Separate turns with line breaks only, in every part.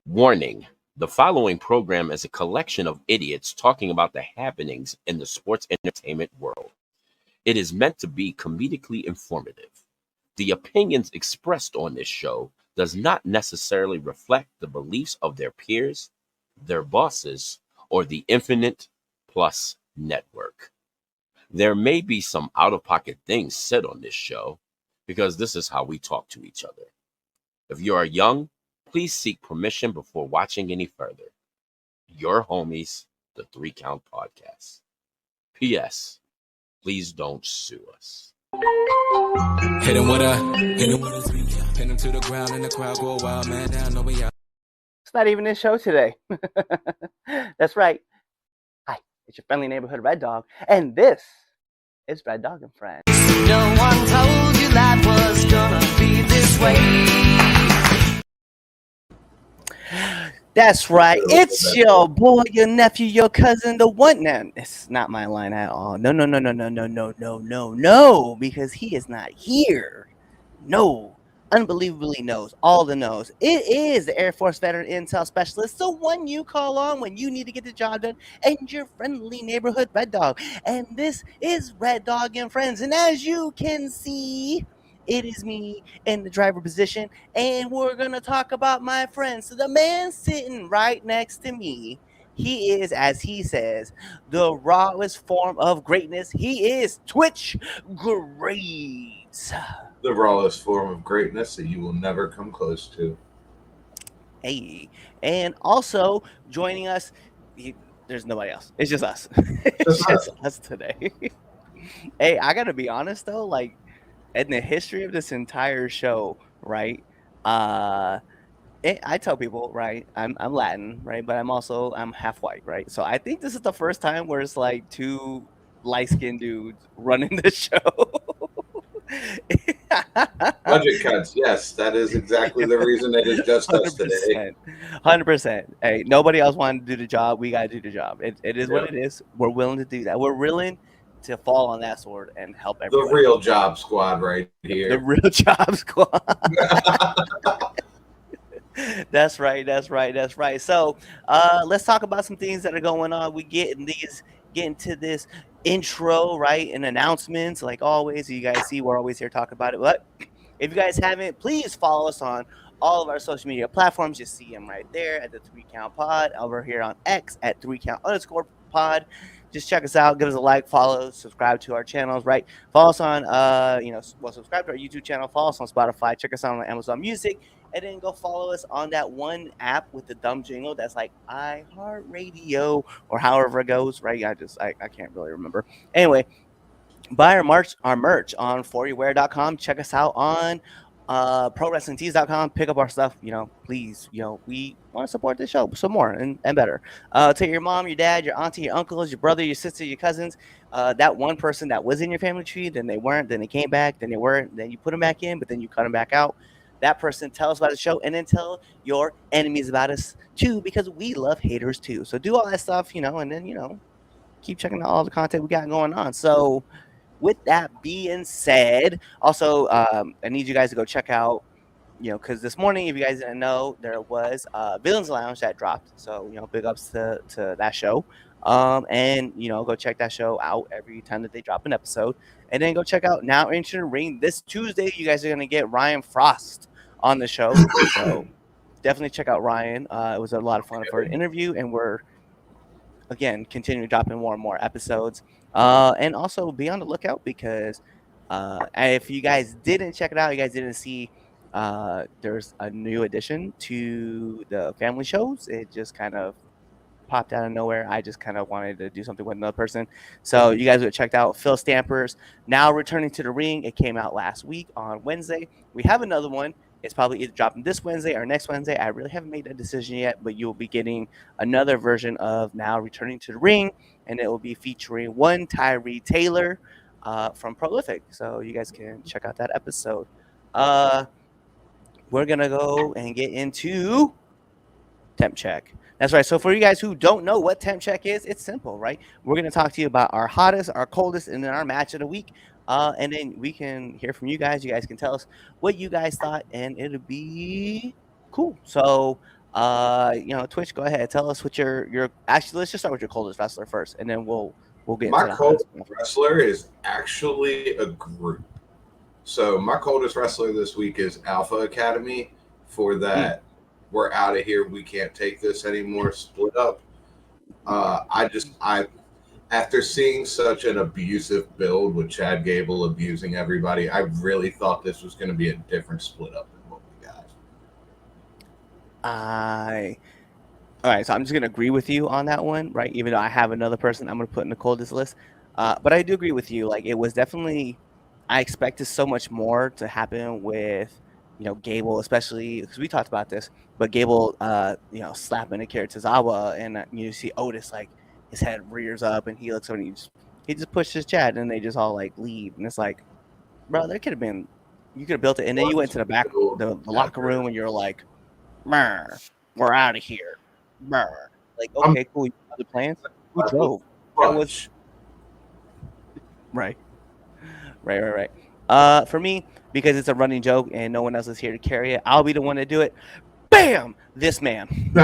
Warning: the following program is a collection of idiots talking about the happenings in the sports entertainment world. It is meant to be comedically informative. The opinions expressed on this show does not necessarily reflect the beliefs of their peers, their bosses, or the Infinite Plus network. There may be some out-of-pocket things said on this show because this is how we talk to each other. If you are young, please seek permission before watching any further. Your homies, the 3 Count Podcast. P.S. Please don't sue us.
Hit him with a pin him to the ground and the crowd go wild, man down, no way out.
It's not even this show today. That's right. Hi, it's your friendly neighborhood Red Dog, and this is Red Dog and Friends.
No one told you life was gonna be this way.
That's right. It's your boy, your nephew, your cousin, the one. Now, it's not my line at all. No, because he is not here. No, unbelievably knows all the knows. It is the Air Force veteran intel specialist, the one you call on when you need to get the job done, and your friendly neighborhood Red Dog. And this is Red Dog and Friends. And as you can see, it is me in the driver position, and we're going to talk about my friend. So the man sitting right next to me, he is, as he says, the rawest form of greatness. He is Twitch Great.
The rawest form of greatness that you will never come close to.
Hey, and also joining us, there's nobody else. It's just us. It's just us today. Hey, I got to be honest, though, like, in the history of this entire show, right? I tell people, right? I'm Latin, right? But I'm half white, right? So I think this is the first time where it's like 2 light-skinned dudes running the show.
Budget cuts, yes, that is exactly the reason it is just us today.
100%. Hey, nobody else wanted to do the job. We got to do the job. It is what it is. We're willing to do that. We're willing to fall on that sword and help everyone.
The real job squad right here.
The real job squad. That's right. So let's talk about some things that are going on. We get into this intro, right, and announcements like always. You guys see we're always here talking about it. But if you guys haven't, please follow us on all of our social media platforms. You see them right there at the 3 Count Pod, over here on X at 3count_pod. Just check us out. Give us a like, follow, subscribe to our channels, right? Follow us on, subscribe to our YouTube channel. Follow us on Spotify. Check us out on Amazon Music. And then go follow us on that one app with the dumb jingle that's like iHeartRadio or however it goes, right? I can't really remember. Anyway, buy our merch on foryourwear.com. Check us out on ProWrestlingTees.com. Pick up our stuff, please. We want to support this show some more and better. Tell your mom, your dad, your auntie, your uncles, your brother, your sister, your cousins, that one person that was in your family tree, then they weren't, then they came back, then they weren't, then you put them back in, but then you cut them back out. That person, tell us about the show, and then tell your enemies about us too, because we love haters too. So do all that stuff, and then, keep checking out all the content we got going on. So with that being said, also, I need you guys to go check out, because this morning, if you guys didn't know, there was Villains Lounge that dropped. So, big ups to that show. And, go check that show out every time that they drop an episode. And then go check out Now Into the Ring. This Tuesday, you guys are going to get Ryan Frost on the show. So definitely check out Ryan. It was a lot of fun for an interview. And we're, again, continuing dropping more and more episodes. And also be on the lookout because if you guys didn't check it out, you guys didn't see, there's a new addition to the family shows. It just kind of popped out of nowhere. I just kind of wanted to do something with another person. So you guys would have checked out Phil Stamper's Now Returning to the Ring. It came out last week on Wednesday. We have another one. It's probably either dropping this Wednesday or next Wednesday. I really haven't made a decision yet, but you'll be getting another version of Now Returning to the Ring, and it will be featuring one Tyree Taylor from Prolific. So you guys can check out that episode. We're going to go and get into Temp Check. That's right. So for you guys who don't know what Temp Check is, it's simple, right? We're going to talk to you about our hottest, our coldest, and then our match of the week. And then we can hear from you guys. You guys can tell us what you guys thought, and it'll be cool. So Twitch, go ahead. Tell us what your actually. Let's just start with your coldest wrestler first, and then we'll get
My
into the hottest
coldest
one.
wrestler is actually a group. So my coldest wrestler this week is Alpha Academy for that. We're out of here. We can't take this anymore. Split up. I after seeing such an abusive build with Chad Gable abusing everybody, I really thought this was going to be a different split up than what we got.
All right, so I'm just gonna agree with you on that one, right? Even though I have another person I'm gonna put in the coldest list, but I do agree with you. Like, it was definitely, I expected so much more to happen with, Gable, especially because we talked about this. But Gable, slapping Akira Tozawa, and you see Otis, like, his head rears up, and he looks over, and he just pushes Chad, and they just all like leave, and it's like, bro, there could have been, you could have built it, and then you went to the back, the locker room, and you're like, "Mer, we're out of here." Mer. Like, okay, cool. You have the plans? Who drove? That was right. For me, because it's a running joke and no one else is here to carry it, I'll be the one to do it. Bam! This man. For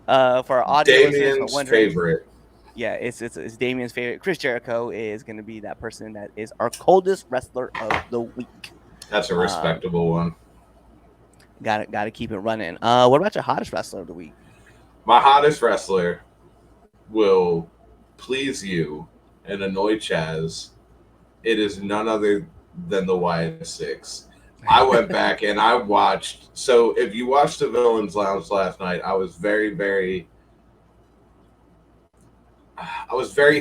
our audio listeners,
Damien's favorite.
Yeah, it's Damien's favorite. Chris Jericho is going to be that person that is our coldest wrestler of the week.
That's a respectable one.
Got to keep it running. What about your hottest wrestler of the week?
My hottest wrestler will please you and annoy Chaz. It is none other than the Y6. I went back and I watched. So if you watched the Villains Lounge last night, I was very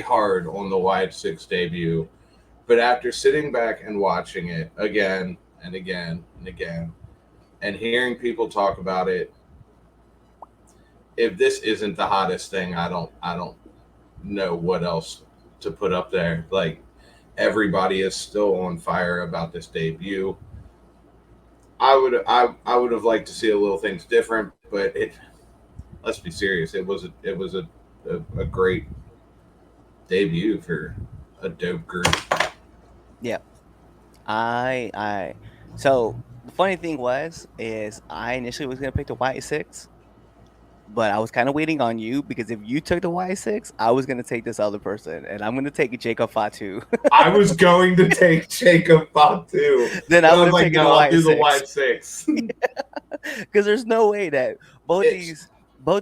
hard on the Y6 debut. But after sitting back and watching it again and again and again, and hearing people talk about it, if this isn't the hottest thing, I don't know what else to put up there. Like, everybody is still on fire about this debut. I would have liked to see a little things different, but let's be serious. It was a great debut for a dope group.
Yeah. So the funny thing is I initially was gonna pick the Y6, but I was kind of waiting on you, because if you took the Y6, I was gonna take this other person, and I'm gonna take Jacob Fatu.
I was going to take Jacob Fatu.
Then I was
like, no, I'll do the Y6.
Because there's no way that both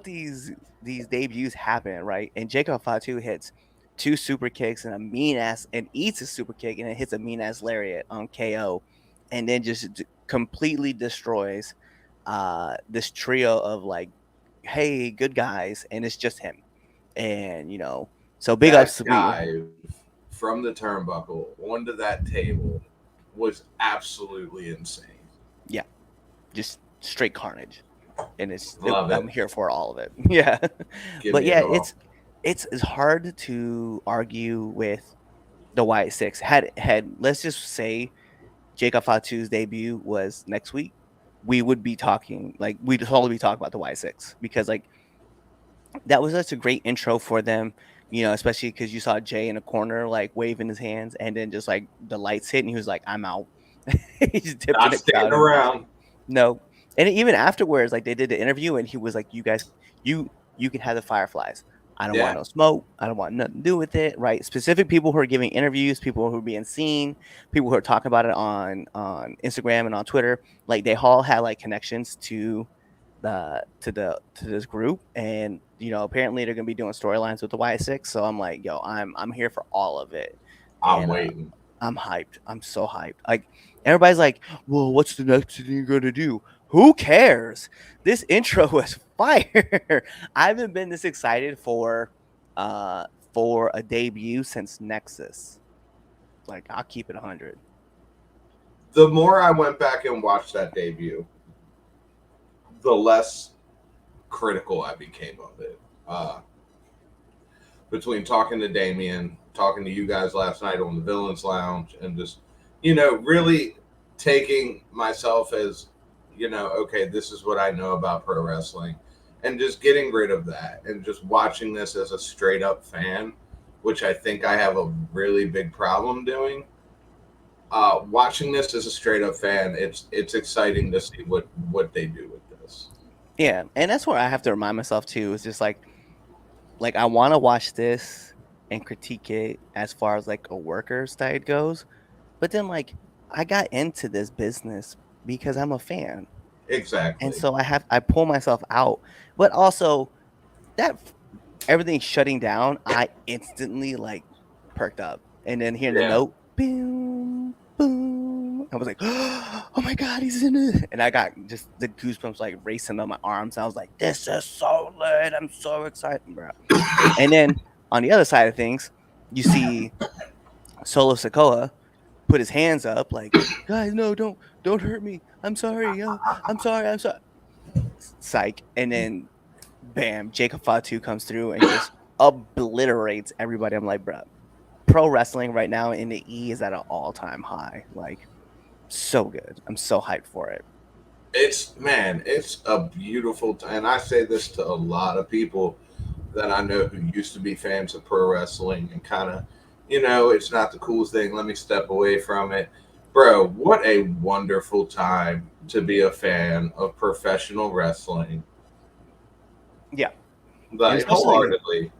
these debuts happen, right? And Jacob Fatu hits 2 super kicks and a mean ass, and eats a super kick, and it hits a mean ass lariat on KO, and then just completely destroys this trio of, like, hey, good guys, and it's just him. And so big ups to
me. From the turnbuckle onto that table was absolutely insane.
Yeah, just straight carnage, and I'm here for all of it. Yeah. But yeah, it's hard to argue with the Y6. Had let's just say Jacob Fatu's debut was next week, we would be talking, like, we'd totally be talking about the Y6, because, like, that was such a great intro for them, especially because you saw Jay in a corner, like, waving his hands, and then just, like, the lights hit, and he was like, I'm out. He just dipped
not staying around.
No. And even afterwards, like, they did the interview, and he was like, you guys, you can have the Fireflies. I don't want no smoke. I don't want nothing to do with it, right? Specific people who are giving interviews, people who are being seen, people who are talking about it on Instagram and on Twitter, like, they all had, like, connections to this group, and apparently they're gonna be doing storylines with the Y6. So I'm like, yo, I'm here for all of it.
I'm waiting.
I'm hyped. I'm so hyped. Like, everybody's like, well, what's the next thing you're gonna do? Who cares? This intro was fire. I haven't been this excited for a debut since Nexus. Like, I'll keep it 100.
The more I went back and watched that debut, the less critical I became of it. Between talking to Damien, talking to you guys last night on the Villains Lounge, and just, really taking myself as, okay, this is what I know about pro wrestling, and just getting rid of that and just watching this as a straight up fan, which I think I have a really big problem doing. Watching this as a straight up fan, it's exciting to see what they do
Yeah, and that's where I have to remind myself too. It's just like I want to watch this and critique it as far as like a worker's side goes, but then like I got into this business because I'm a fan, and
Exactly.
so I pull myself out. But also that everything shutting down, I instantly like perked up, and then hearing the
Yeah.
note, boom, boom, I was like, oh my god, he's in it, and I got just the goosebumps like racing on my arms. I was like, this is so lit. I'm so excited, bro. And then on the other side of things, you see Solo Sokoa put his hands up like, guys, no, don't hurt me. I'm sorry. I'm sorry. I'm sorry. Psych. And then bam, Jacob Fatu comes through and just obliterates everybody. I'm like, bro, pro wrestling right now in the E is at an all-time high. Like, so good. I'm so hyped for it.
It's a beautiful and I say this to a lot of people that I know who used to be fans of pro wrestling and kind of, it's not the coolest thing. Let me step away from it. Bro, what a wonderful time to be a fan of professional wrestling.
Yeah. And
Like,
especially,
wholeheartedly.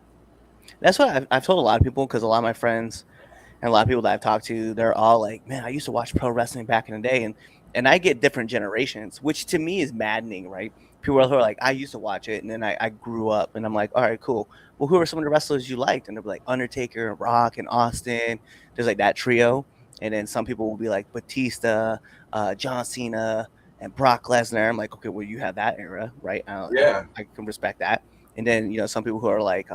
that's what I've told a lot of people, because a lot of my friends and a lot of people that I've talked to, they're all like, man, I used to watch pro wrestling back in the day. And I get different generations, which to me is maddening, right? People who are like, I used to watch it and then I grew up, and I'm like, all right, cool. Well, who are some of the wrestlers you liked? And they'll be like Undertaker and Rock and Austin. There's like that trio. And then some people will be like Batista, John Cena, and Brock Lesnar. I'm like, okay, well, you have that era, right?
Yeah.
I can respect that. And then, some people who are like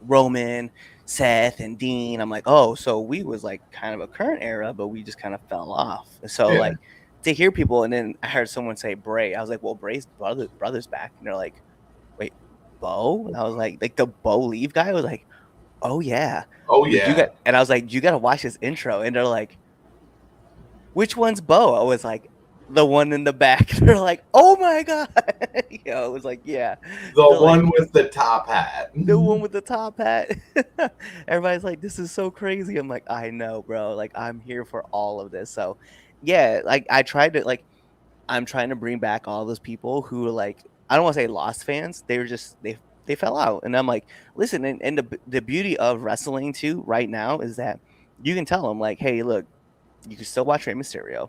Roman, Seth, and Dean. I'm like, oh, so we was like kind of a current era, but we just kind of fell off. So
Yeah.
like to hear people, and then I heard someone say Bray. I was like, well, Bray's brother's back, and they're like, wait, Bo? And I was like the Bo Leave guy. I was like, oh yeah.
Oh,
Like,
yeah.
and I was like, you got to watch this intro, and they're like, which one's Bo? I was like, the one in the back. They're like, oh my god. It was like, yeah.
The
They're like,
one with the top hat.
the one with the top hat. Everybody's like, this is so crazy. I'm like, I know, bro. Like, I'm here for all of this. So, yeah, like, I'm trying to bring back all those people who are like, I don't want to say lost fans. They were just, they fell out. And I'm like, listen, and the beauty of wrestling too right now is that you can tell them, like, hey, look, you can still watch Rey Mysterio.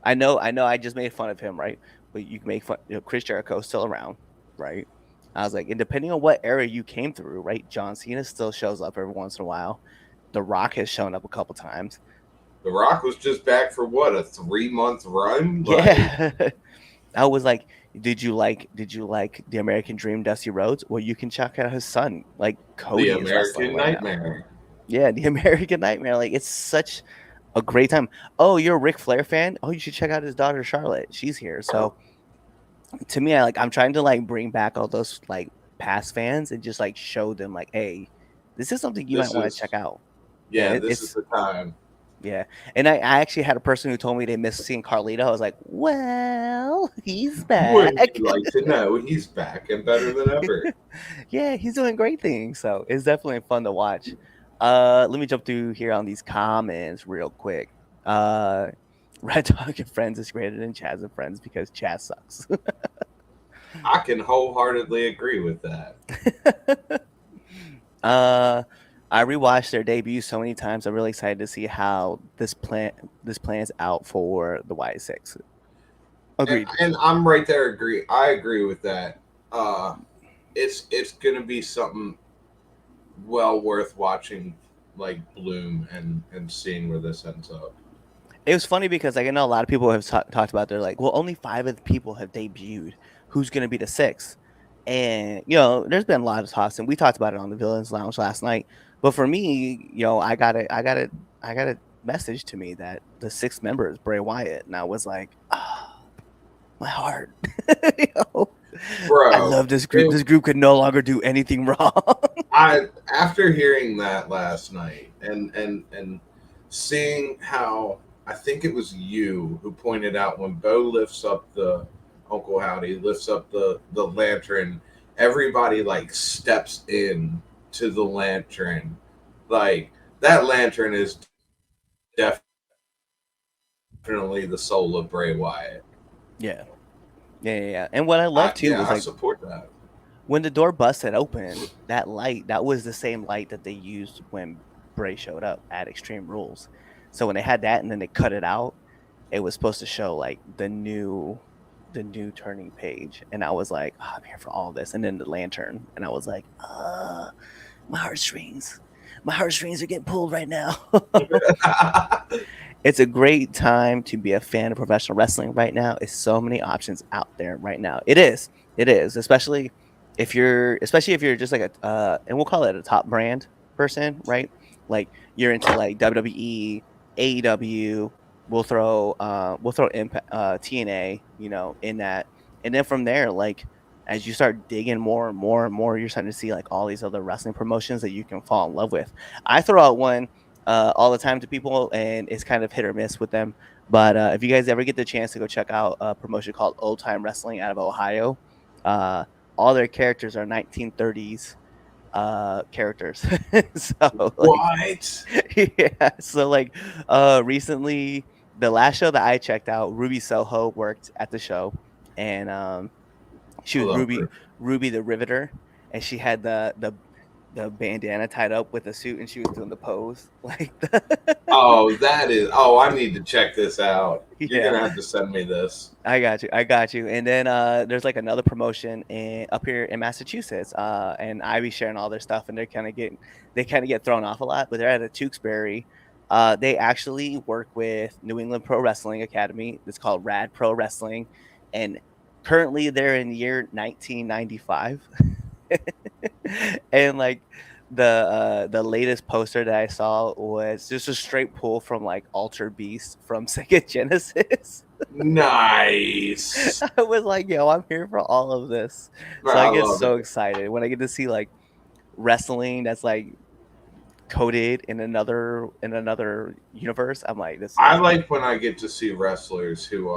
I just made fun of him, right? But you can make fun, Chris Jericho's still around, right? I was like, and depending on what era you came through, right? John Cena still shows up every once in a while. The Rock has shown up a couple times.
The Rock was just back for what, a 3-month run?
Yeah. I was like, did you like the American Dream, Dusty Rhodes? Well, you can check out his son. Like, Cody
The
is wrestling
American
right now.
Nightmare.
Yeah, the American Nightmare. Like, it's such a great time. Oh, you're a Ric Flair fan? Oh, you should check out his daughter Charlotte. She's here. So to me, I'm trying to like bring back all those like past fans and just like show them like, hey, this is something you might want to check out.
Yeah,
And
this is the time.
yeah. And I actually had a person who told me they missed seeing Carlito. I was like, well, he's back.
Wouldn't you like to know he's back and better than ever?
Yeah, he's doing great things. So it's definitely fun to watch. Let me jump through here on these comments real quick. Red Dog and Friends is greater than Chaz and Friends because Chaz sucks.
I can wholeheartedly agree with that.
I rewatched their debut so many times. I'm really excited to see how this plan is out for the Y6. Agreed.
And I'm right there. I agree with that. It's gonna be something well worth watching, like bloom and seeing where this ends up.
It was funny because like, I know a lot of people have talked about, they're like, well, only 5 of the people have debuted. Who's going to be the 6th? And, there's been a lot of talks, and we talked about it on the Villains Lounge last night. But for me, I got a message to me that the 6th member is Bray Wyatt. And I was like, my heart.
Bro,
I love this group. This group could no longer do anything wrong.
After hearing that last night and seeing how, I think it was you who pointed out when Bo lifts up the Uncle Howdy lifts up the lantern, everybody like steps in to the lantern. Like, that lantern is definitely the soul of Bray Wyatt.
Yeah. Yeah. And what I love too was
I
like
support that.
when the door busted open, that light, that was the same light that they used when Bray showed up at Extreme Rules. So when they had that and then they cut it out, it was supposed to show like the new turning page. And I was like, oh, I'm here for all this. And then the lantern. And I was like, my heartstrings. My heartstrings are getting pulled right now. It's a great time to be a fan of professional wrestling right now. It's so many options out there right now. It is. It is, especially if you're just like and we'll call it a top brand person, right? Like you're into like WWE, AEW, we'll throw Impact, TNA, in that. And then from there, like as you start digging more and more and more, you're starting to see like all these other wrestling promotions that you can fall in love with. I throw out one all the time to people, and it's kind of hit or miss with them. But if you guys ever get the chance to go check out a promotion called Old Time Wrestling out of Ohio, uh, all their characters are 1930s characters. So like,
What?
yeah. So like, recently, the last show that I checked out, Ruby Soho worked at the show, and she
I
was
love
Ruby
her.
Ruby the Riveter, and she had the bandana tied up with the suit, and she was doing the pose like
Oh, that is. Oh, I need to check this out. You're
yeah.
gonna have to send me this.
I got you. And then there's like another promotion up here in Massachusetts, and I be sharing all their stuff, and they kind of get thrown off a lot, but they're at a Tewksbury. They actually work with New England Pro Wrestling Academy. It's called Rad Pro Wrestling, and currently they're in year 1995. And like the latest poster that I saw was just a straight pull from like Alter Beast from Sega Genesis.
Nice.
I was like, yo, I'm here for all of this.
Bro,
So I
I
get
love
so
it.
excited when I get to see like wrestling that's like coded in another universe. I'm like, this
I
is
like when I get to see wrestlers who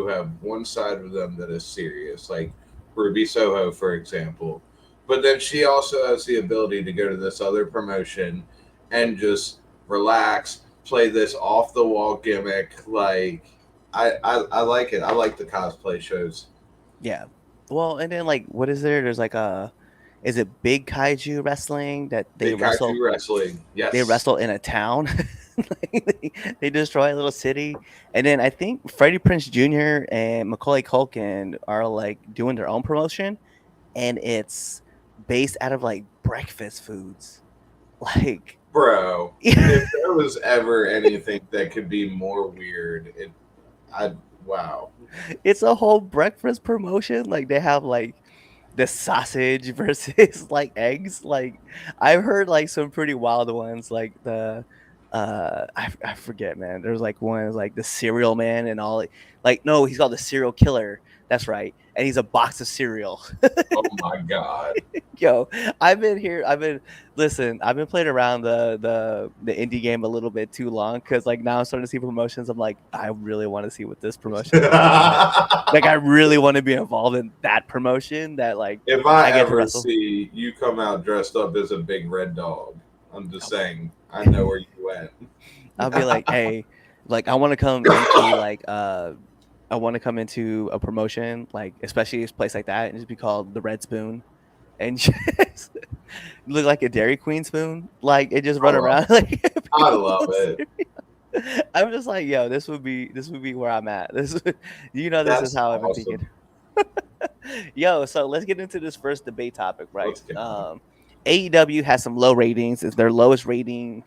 have one side of them that is serious, like Ruby Soho, for example. But then she also has the ability to go to this other promotion and just relax, play this off the wall gimmick. Like I like it. I like the cosplay shows.
yeah. Well, and then like what is there? There's like is it Big Kaiju Wrestling that
Big Kaiju Wrestling.
they
Yes.
wrestle in a town. Like, they destroy a little city, and then I think Freddie Prince Jr. and Macaulay Culkin are like doing their own promotion, and it's based out of like breakfast foods. Like,
Bro, if there was ever anything that could be more weird, I wow.
it's a whole breakfast promotion. Like they have like the sausage versus like eggs. Like I've heard like some pretty wild ones, like I forget, man. There's like one like the cereal man and all, like no, he's called the serial killer. That's right. And he's a box of cereal.
Oh my god.
Yo, I've been playing around the indie game a little bit too long, because like now I'm starting to see promotions. I'm like, I really want to see what this promotion is about. Like I really want to be involved in that promotion that like
If
I
I
get to
ever
wrestle.
see you come out dressed up as a big red dog, I'm just saying, I know where you went.
I'll be like, hey, like I want to come into like I want to come into a promotion, like especially a place like that, and just be called the Red Spoon, and just look like a Dairy Queen spoon, like it just run
I love
around
it.
like
I love it.
I'm just like, yo, this would be where I'm at. This is
That's
how I've been
awesome.
thinking. Yo, so let's get into this first debate topic, right?
Let's go.
AEW has some low ratings. It's their lowest rated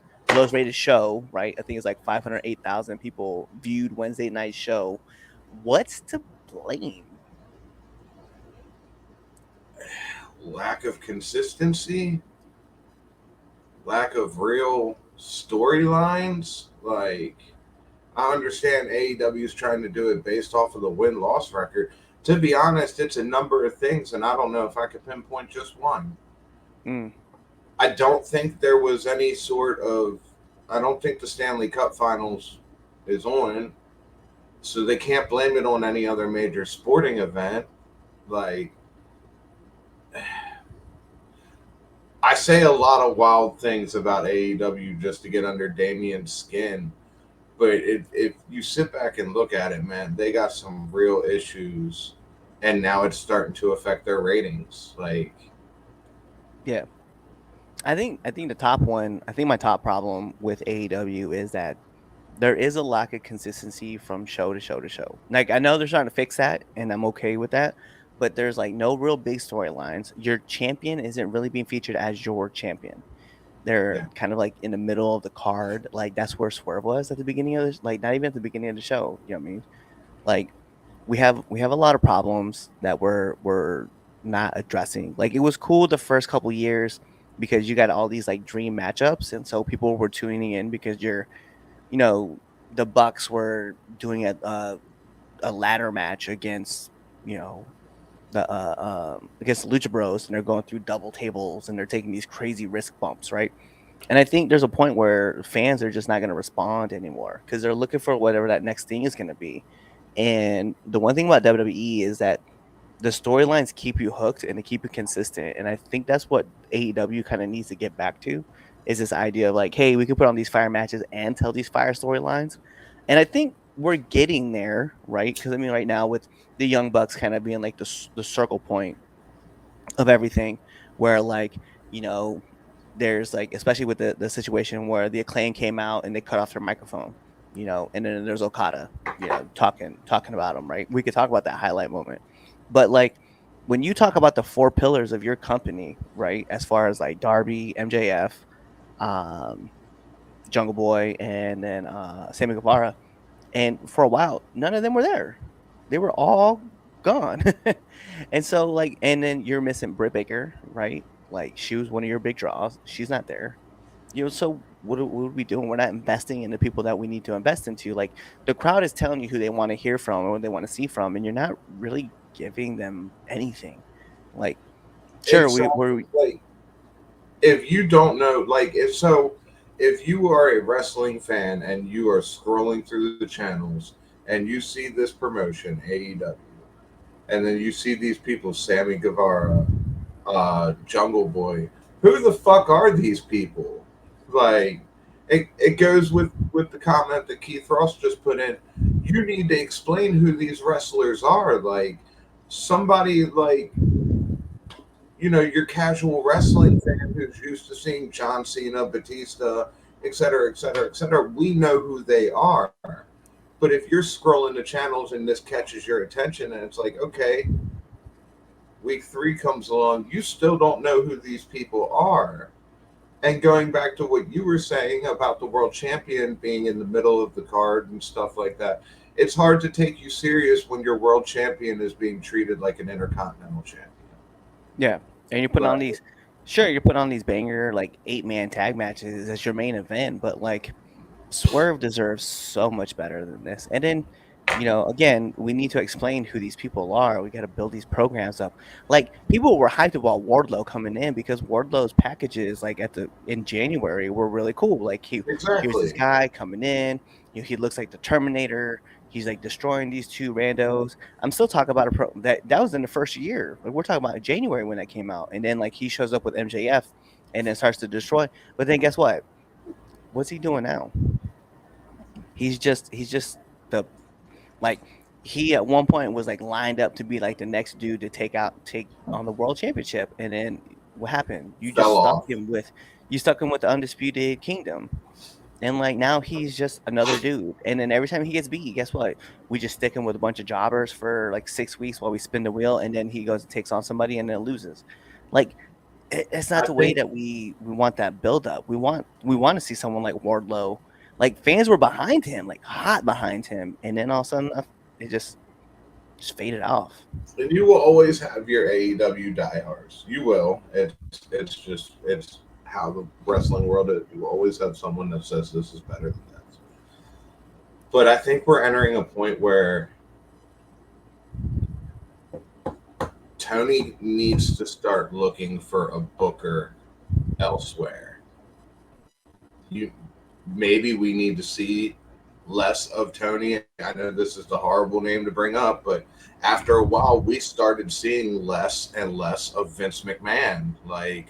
show, right? I think it's like 508,000 people viewed Wednesday night show. What's to blame?
Lack of consistency, lack of real storylines. Like, I understand AEW is trying to do it based off of the win-loss record. To be honest, it's a number of things, and I don't know if I could pinpoint just one.
Mm.
I don't think there was any sort of. I don't think the Stanley Cup Finals is on, so they can't blame it on any other major sporting event. Like, I say a lot of wild things about AEW just to get under Damien's skin, but if you sit back and look at it, man, they got some real issues, and now it's starting to affect their ratings. Like,
Yeah. I think the top one. I think my top problem with AEW is that there is a lack of consistency from show to show to show. Like I know they're trying to fix that, and I'm okay with that. But there's like no real big storylines. Your champion isn't really being featured as your champion. They're
yeah,
kind of like in the middle of the card. Like that's where Swerve was at the beginning of this. Like not even at the beginning of the show. You know what I mean? Like we have a lot of problems that we're not addressing. Like it was cool the first couple years because you got all these like dream matchups, and so people were tuning in because you know the Bucks were doing a ladder match against you know the against the Lucha Bros, and they're going through double tables and they're taking these crazy risk bumps, right? And I think there's a point where fans are just not going to respond anymore because they're looking for whatever that next thing is going to be. And the one thing about WWE is that the storylines keep you hooked and they keep you consistent. And I think that's what AEW kind of needs to get back to is this idea of like, hey, we can put on these fire matches and tell these fire storylines. And I think we're getting there, right? Because I mean, right now with the Young Bucks kind of being like the circle point of everything, where like you know there's like especially with the situation where the Acclaim came out and they cut off their microphone, and then there's Okada, talking about them, right? We could talk about that highlight moment, but like when you talk about the four pillars of your company, right, as far as like Darby, MJF, um, Jungle Boy, and then Sammy Guevara, and for a while none of them were there. They were all gone. And so like and then you're missing Britt Baker, right? Like she was one of your big draws. She's not there. So what are we doing? We're not investing in the people that we need to invest into. Like the crowd is telling you who they want to hear from or what they want to see from, and you're not really giving them anything. Like sure,
it's
we're
like if you don't know, like if you are a wrestling fan and you are scrolling through the channels and you see this promotion AEW, and then you see these people, Sammy Guevara, Jungle Boy. Who the fuck are these people? Like, it goes with the comment that Keith Ross just put in. You need to explain who these wrestlers are. Like, somebody like, your casual wrestling fan who's used to seeing John Cena, Batista, et cetera, et cetera, et cetera. We know who they are. But if you're scrolling the channels and this catches your attention and it's like, okay, week 3 comes along, you still don't know who these people are. And going back to what you were saying about the world champion being in the middle of the card and stuff like that, it's hard to take you serious when your world champion is being treated like an intercontinental champion.
yeah, and you're putting on these you're putting on these banger like 8-man tag matches as your main event, but like Swerve deserves so much better than this. And then, again, we need to explain who these people are. We got to build these programs up. Like people were hyped about Wardlow coming in because Wardlow's packages, like in January, were really cool. Like here's this guy coming in. He looks like the Terminator. He's like destroying these two randos. I'm still talking about that was in the first year. Like we're talking about January when that came out, and then like he shows up with MJF, and then starts to destroy. But then guess what? What's he doing now? He's just the like he at one point was like lined up to be like the next dude to take on the world championship, and then what happened? You just stuck him with the Undisputed Kingdom, and like now he's just another dude. And then every time he gets beat, guess what? We just stick him with a bunch of jobbers for like 6 weeks while we spin the wheel, and then he goes and takes on somebody and then loses. Like it's not the way that we want that build up. We want to see someone like Wardlow. Like fans were behind him, like hot behind him, and then all of a sudden it just faded off.
And you will always have your AEW diehards. You will. It's how the wrestling world is. You will always have someone that says this is better than that. But I think we're entering a point where Tony needs to start looking for a booker elsewhere. Maybe we need to see less of Tony. I know this is the horrible name to bring up, but after a while, we started seeing less and less of Vince McMahon. Like,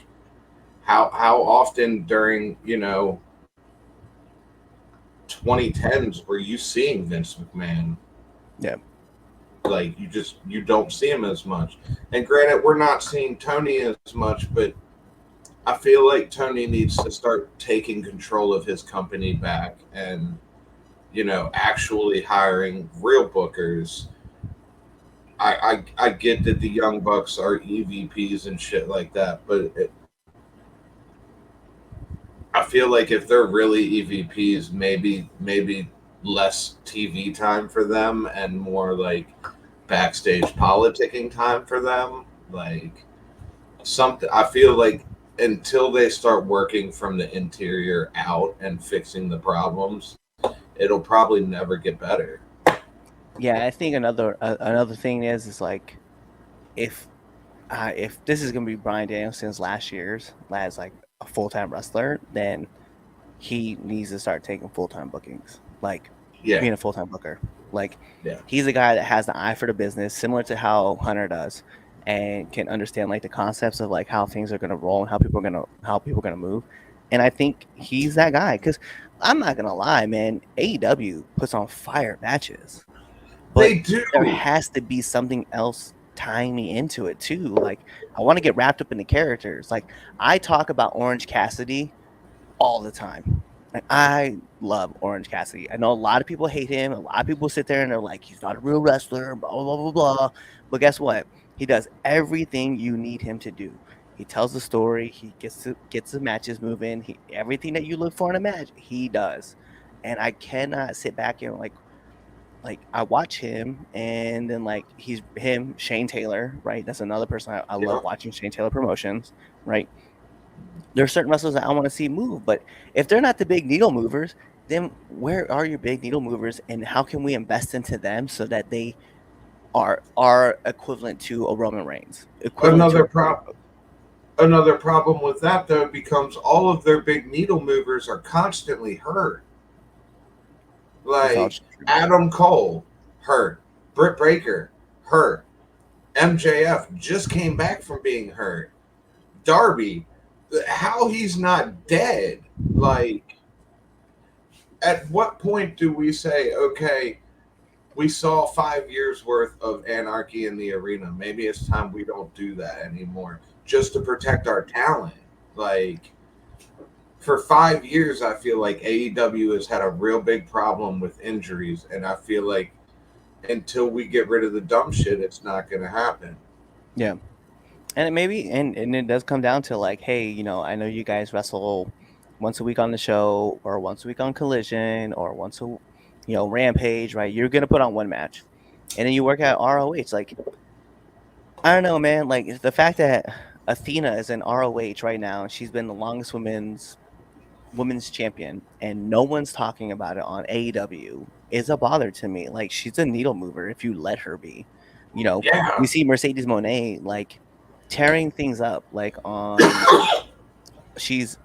how often during 2010s were you seeing Vince McMahon?
Yeah.
Like you don't see him as much. And granted, we're not seeing Tony as much, but I feel like Tony needs to start taking control of his company back and, actually hiring real bookers. I get that the Young Bucks are EVPs and shit like that, but I feel like if they're really EVPs, maybe less TV time for them and more like backstage politicking time for them. Like something, I feel like until they start working from the interior out and fixing the problems, it'll probably never get better.
Yeah, I think another thing is like if this is gonna be Bryan Danielson's last like a full-time wrestler, then he needs to start taking full-time bookings, like
Yeah,
being a full-time booker. Like
yeah,
he's a guy that has the eye for the business, similar to how Hunter does, and can understand like the concepts of like how things are gonna roll and how people are gonna move. And I think he's that guy because I'm not gonna lie, man. AEW puts on fire matches, but
they do.
there has to be something else tying me into it too. Like I want to get wrapped up in the characters. Like I talk about Orange Cassidy all the time. Like I love Orange Cassidy. I know a lot of people hate him. A lot of people sit there and they're like, he's not a real wrestler, blah blah blah blah. But guess what? He does everything you need him to do. He tells the story. He gets the matches moving. Everything that you look for in a match, he does. And I cannot sit back and like I watch him and then like he's him, Shane Taylor, right? That's another person I love watching, Shane Taylor Promotions, right? There are certain wrestlers that I want to see move, but if they're not the big needle movers, then where are your big needle movers and how can we invest into them so that they are equivalent to a Roman Reigns?
Another problem with that though becomes all of their big needle movers are constantly hurt. Like Adam Cole, hurt. Britt Baker, hurt. MJF just came back from being hurt. Darby, how he's not dead? Like, at what point do we say, okay, we saw 5 years worth of anarchy in the arena. Maybe it's time we don't do that anymore just to protect our talent. Like, for 5 years, I feel like AEW has had a real big problem with injuries, and I feel like until we get rid of the dumb shit, it's not going to happen.
Yeah. And it maybe and it does come down to like, hey, I know you guys wrestle once a week on the show or once a week on Collision or once a Rampage, right? You're gonna put on one match, and then you work at ROH. Like, I don't know, man. Like the fact that Athena is in ROH right now, and she's been the longest women's champion, and no one's talking about it on AEW is a bother to me. Like she's a needle mover if you let her be. We see Mercedes Moné like tearing things up like on she's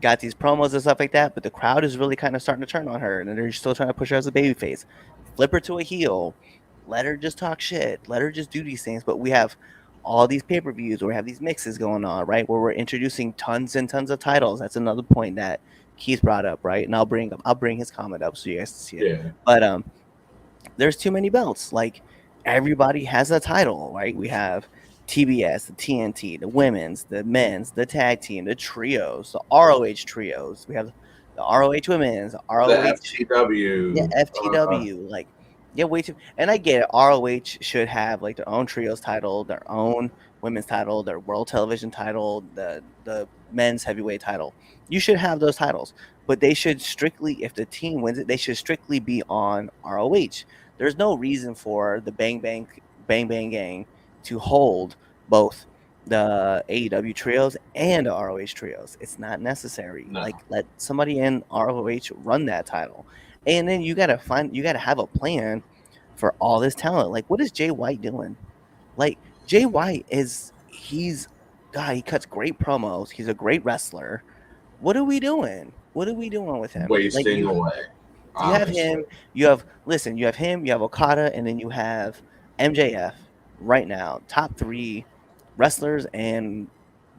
got these promos and stuff like that, but the crowd is really kind of starting to turn on her and they're still trying to push her as a babyface. Flip her to a heel, let her just talk shit, let her just do these things. But we have all these pay-per-views where we have these mixes going on, right, where we're introducing tons and tons of titles. That's another point that Keith brought up, right? And I'll bring his comment up so you guys can see it. Yeah. But there's too many belts. Like everybody has a title, right? We have TBS, the TNT, the women's, the men's, the tag team, the trios, the ROH trios. We have the ROH women's, ROH,
the FTW.
Yeah, FTW. Like, yeah, way too. And I get it. ROH should have like their own trios title, their own women's title, their world television title, the men's heavyweight title. You should have those titles, but they should strictly, if the team wins it, they should strictly be on ROH. There's no reason for the Bang Bang Gang to hold both the AEW trios and the ROH trios. It's not necessary. No. Like, let somebody in ROH run that title. And then you gotta have a plan for all this talent. Like, what is Jay White doing? Like, Jay White he cuts great promos. He's a great wrestler. What are we doing? What are we doing with him?
Wasting away.
You have him, you have Okada, and then you have MJF right now. Top 3 wrestlers and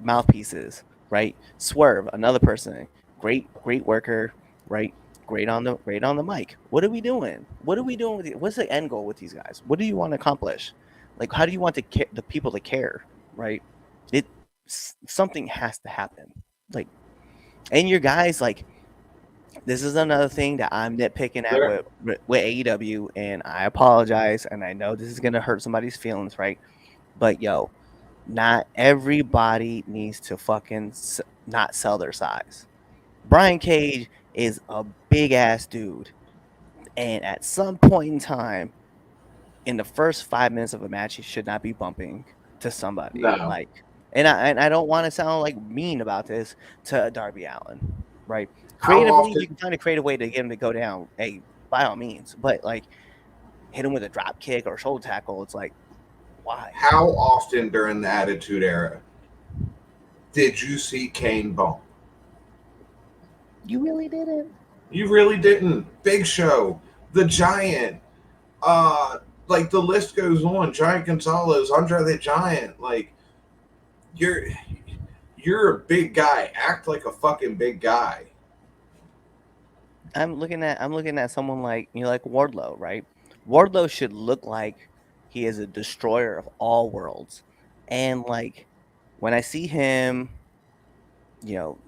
mouthpieces, right? Swerve, another person. Great worker, right? great on the mic. What are we doing? What are we doing with what's the end goal with these guys? What do you want to accomplish? Like, how do you want the people to care, right? Something has to happen. Like, and your guys, like, this is another thing that I'm nitpicking at
There-
with AEW, and I apologize, and I know this is gonna hurt somebody's feelings, right? But yo, not everybody needs to fucking not sell their size. Brian Cage is a big ass dude, and at some point in time, in the first 5 minutes of a match, he should not be bumping to somebody.
No.
Like, and I don't want to sound like mean about this to Darby Allin, right? Creatively,
often-
you can find a creative way to get him to go down. Hey, by all means, but like, hit him with a drop kick or shoulder tackle. It's like, why?
How often during the Attitude Era did you see Kane bump?
You really didn't.
You really didn't. Big Show, the Giant, like the list goes on. Giant Gonzalez, Andre the Giant. Like, you're a big guy. Act like a fucking big guy.
I'm looking at someone like like Wardlow, right? Wardlow should look like he is a destroyer of all worlds. And like, when I see him,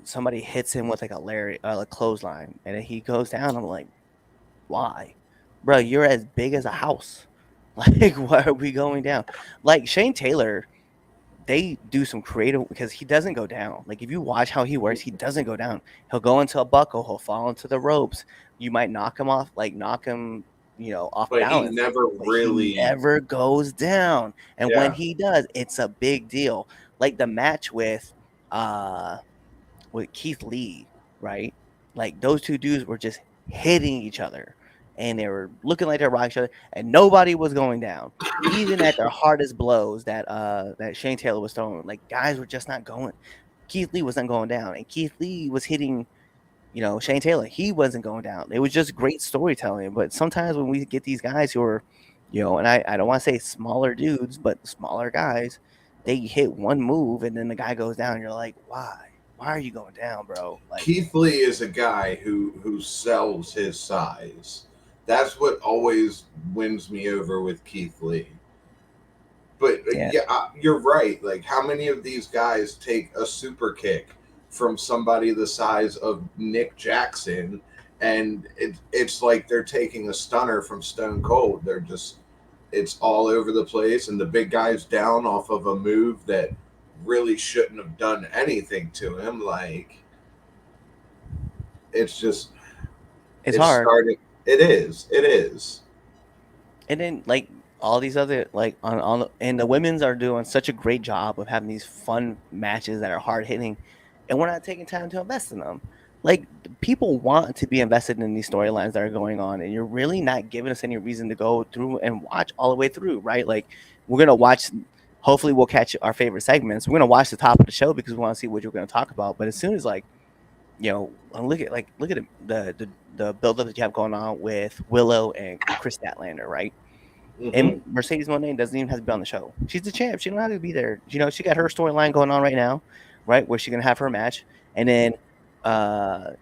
somebody hits him with like a clothesline, and then he goes down, I'm like, why? Bro, you're as big as a house. Like, why are we going down? Like, Shane Taylor, they do some creative, because he doesn't go down. Like, if you watch how he works, he doesn't go down. He'll go into a buckle, he'll fall into the ropes. You might knock him off, off
But
balance.
he never really.
He never goes down. And when
Yeah.
he does, it's a big deal. Like the match with Keith Lee, right? Like, those two dudes were just hitting each other, and they were looking like they're rocking each other, and nobody was going down. Even at their hardest blows that Shane Taylor was throwing, like, guys were just not going. Keith Lee wasn't going down, and Keith Lee was hitting, Shane Taylor. He wasn't going down. It was just great storytelling. But sometimes when we get these guys who are, and I don't want to say smaller dudes, but smaller guys, they hit one move and then the guy goes down. And you're like, why? Why are you going down, bro? Like,
Keith Lee is a guy who sells his size. That's what always wins me over with Keith Lee. But yeah, you're right. Like, how many of these guys take a super kick from somebody the size of Nick Jackson, and it's like they're taking a stunner from Stone Cold? They're just, it's all over the place, and the big guy's down off of a move that really shouldn't have done anything to him. Like, it's just,
it's hard.
It is.
And then, like, all these other, like, and the women's are doing such a great job of having these fun matches that are hard hitting, and we're not taking time to invest in them. Like, people want to be invested in these storylines that are going on, and you're really not giving us any reason to go through and watch all the way through, right? Like, we're gonna watch. Hopefully, we'll catch our favorite segments. We're gonna watch the top of the show because we want to see what you're gonna talk about. But as soon as, like, look at the build up that you have going on with Willow and Chris Statlander, right?
Mm-hmm.
And Mercedes Moné doesn't even have to be on the show. She's the champ. She don't have to be there. She got her storyline going on right now, right? Where she's gonna have her match, and then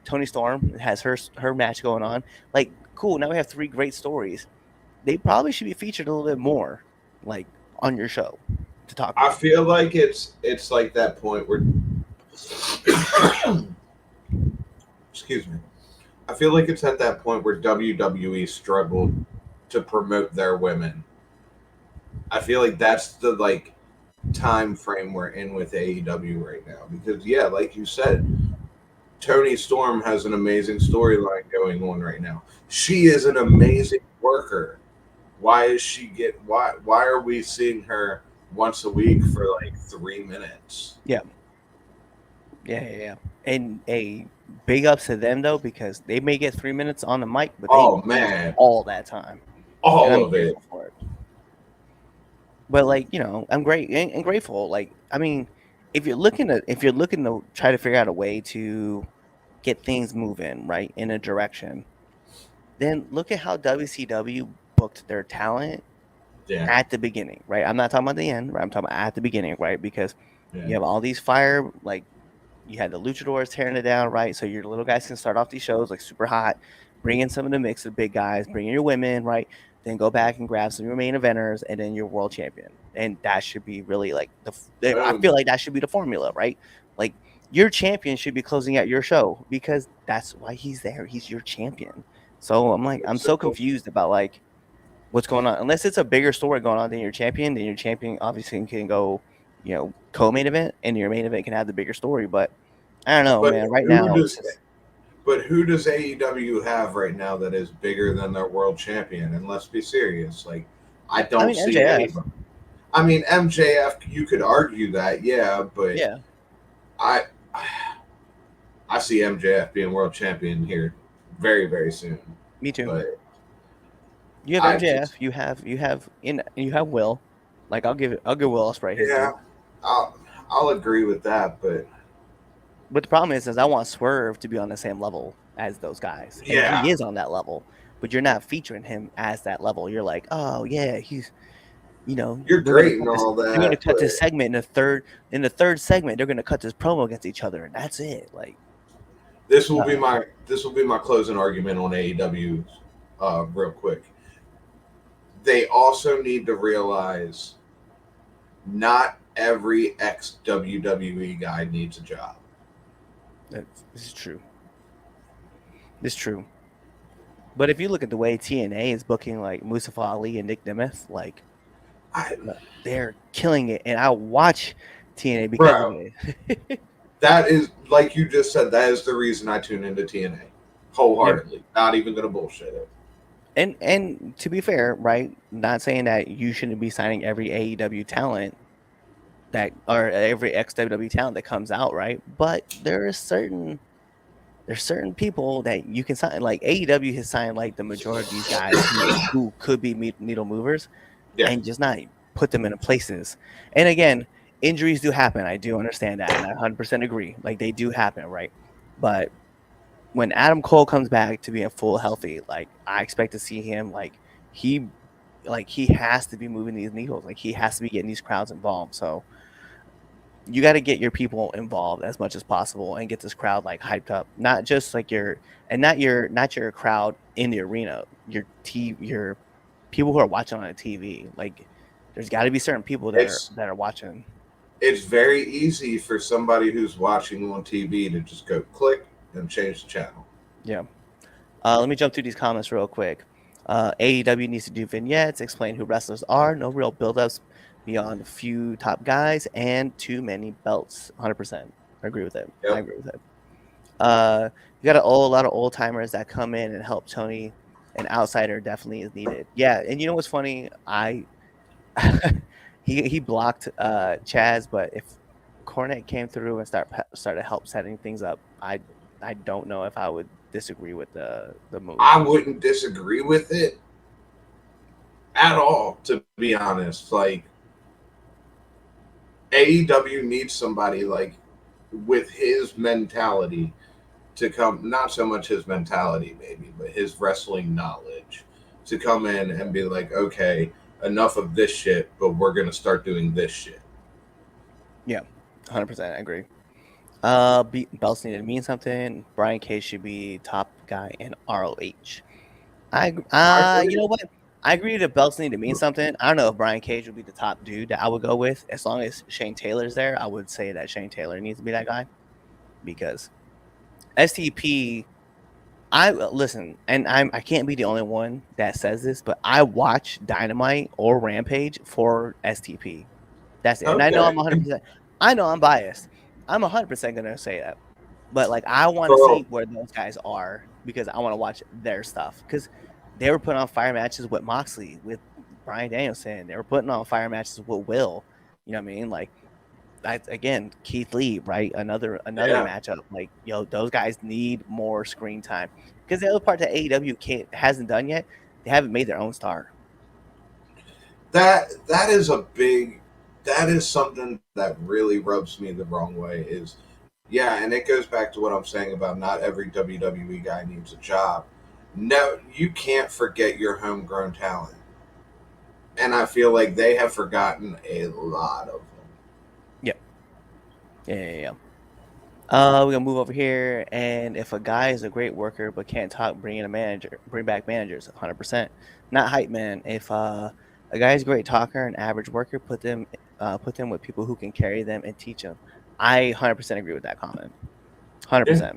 Toni Storm has her match going on. Like, cool. Now we have 3 great stories. They probably should be featured a little bit more, like, on your show to talk about.
I feel like it's like that point where excuse me. I feel like it's at that point where WWE struggled to promote their women. I feel like that's the, like, time frame we're in with AEW right now. Because, yeah, like you said, Toni Storm has an amazing storyline going on right now. She is an amazing worker. Why are we seeing her once a week for like 3 minutes?
Yeah. And a big ups to them, though, because they may get 3 minutes on the mic, but they all that time.
All of it.
For it. But, like, I'm great and grateful. Like, I mean, if you're looking to try to figure out a way to get things moving right in a direction, then look at how WCW booked their talent at the beginning, right? I'm not talking about the end, right? I'm talking about at the beginning, right? Because you have all these fire, like, you had the luchadors tearing it down, right? So your little guys can start off these shows like super hot, bring in some of the mix of big guys, bring in your women, right? Then go back and grab some of your main eventers, and then you're world champion. And that should be really like I feel like that should be the formula, right? Like your champion should be closing out your show because that's why he's there. He's your champion. So I'm so confused about like what's going on. Unless it's a bigger story going on than your champion, then your champion obviously can go, co-main event, and your main event can have the bigger story. But I don't know, man. Right now,
But who does AEW have right now that is bigger than their world champion? And let's be serious. Like, I don't see
MJF.
anybody. I mean, MJF, you could argue that, yeah, but
Yeah.
I see MJF being world champion here very, very soon.
Me too.
But
you have MJF, you have Will. Like I'll give Will Ospreay his
yeah, I'll agree with that, but
the problem is I want Swerve to be on the same level as those guys. And
yeah,
he is on that level, but you're not featuring him as that level. You're like, oh yeah, he's,
you're great and all that.
They're going to cut this segment in the third segment. They're going to cut this promo against each other, and that's it. Like
this will be my closing argument on AEW, real quick. They also need to realize not every ex-WWE guy needs a job.
This is true. This is true. But if you look at the way TNA is booking like Mustafa Ali and Nick Nemeth, like they're killing it, and I watch TNA because of it.
That is, like you just said, that is the reason I tune into TNA wholeheartedly. Yeah. Not even gonna bullshit it.
And to be fair, right? Not saying that you shouldn't be signing every AEW talent or every ex-WWE talent that comes out, right? But there's certain people that you can sign. Like AEW has signed like the majority of these guys who could be needle movers, and just not put them in places. And again, injuries do happen. I do understand that, and I 100% agree. Like they do happen, right? But when Adam Cole comes back to being full healthy, like I expect to see him he has to be moving these needles. Like he has to be getting these crowds involved. So you got to get your people involved as much as possible and get this crowd like hyped up. Not just like not your crowd in the arena. Your people who are watching on the TV. Like there's got to be certain people that are watching.
It's very easy for somebody who's watching on TV to just go click and change the channel.
Yeah. Let me jump through these comments real quick. AEW needs to do vignettes, explain who wrestlers are, no real build-ups beyond a few top guys, and too many belts. 100%. I agree with it. Yep. I agree with it. You got a lot of old-timers that come in and help Tony. An outsider definitely is needed. Yeah, and you know what's funny? He blocked Chaz, but if Cornette came through and started help setting things up, I don't know if I would disagree with the move.
I wouldn't disagree with it at all, to be honest. Like AEW needs somebody like with his mentality to come, not so much his mentality maybe, but his wrestling knowledge to come in and be like, okay, enough of this shit, but we're going to start doing this shit.
Yeah, 100%. I agree. Belts need to mean something. Brian Cage should be top guy in ROH. You know what? I agree that belts need to mean something. I don't know if Brian Cage would be the top dude that I would go with. As long as Shane Taylor's there, I would say that Shane Taylor needs to be that guy. Because STP, listen, and I can't be the only one that says this, but I watch Dynamite or Rampage for STP. That's it. Okay. And I know I'm 100%. I know I'm biased. I'm 100% gonna say that, but like I want to see where those guys are because I want to watch their stuff because they were putting on fire matches with Moxley, with Bryan Danielson. They were putting on fire matches with Will. You know what I mean? Like, again, Keith Lee, right? Another matchup. Like, those guys need more screen time because the other part that AEW hasn't done yet, they haven't made their own star.
That is something that really rubs me the wrong way is, and it goes back to what I'm saying about not every WWE guy needs a job. No, you can't forget your homegrown talent. And I feel like they have forgotten a lot of them.
Yeah. We're gonna move over here, and if a guy is a great worker but can't talk, bring back managers, 100%. Not hype man. If a guy is a great talker and average worker, put them with people who can carry them and teach them. I 100% agree with that comment.
Yeah.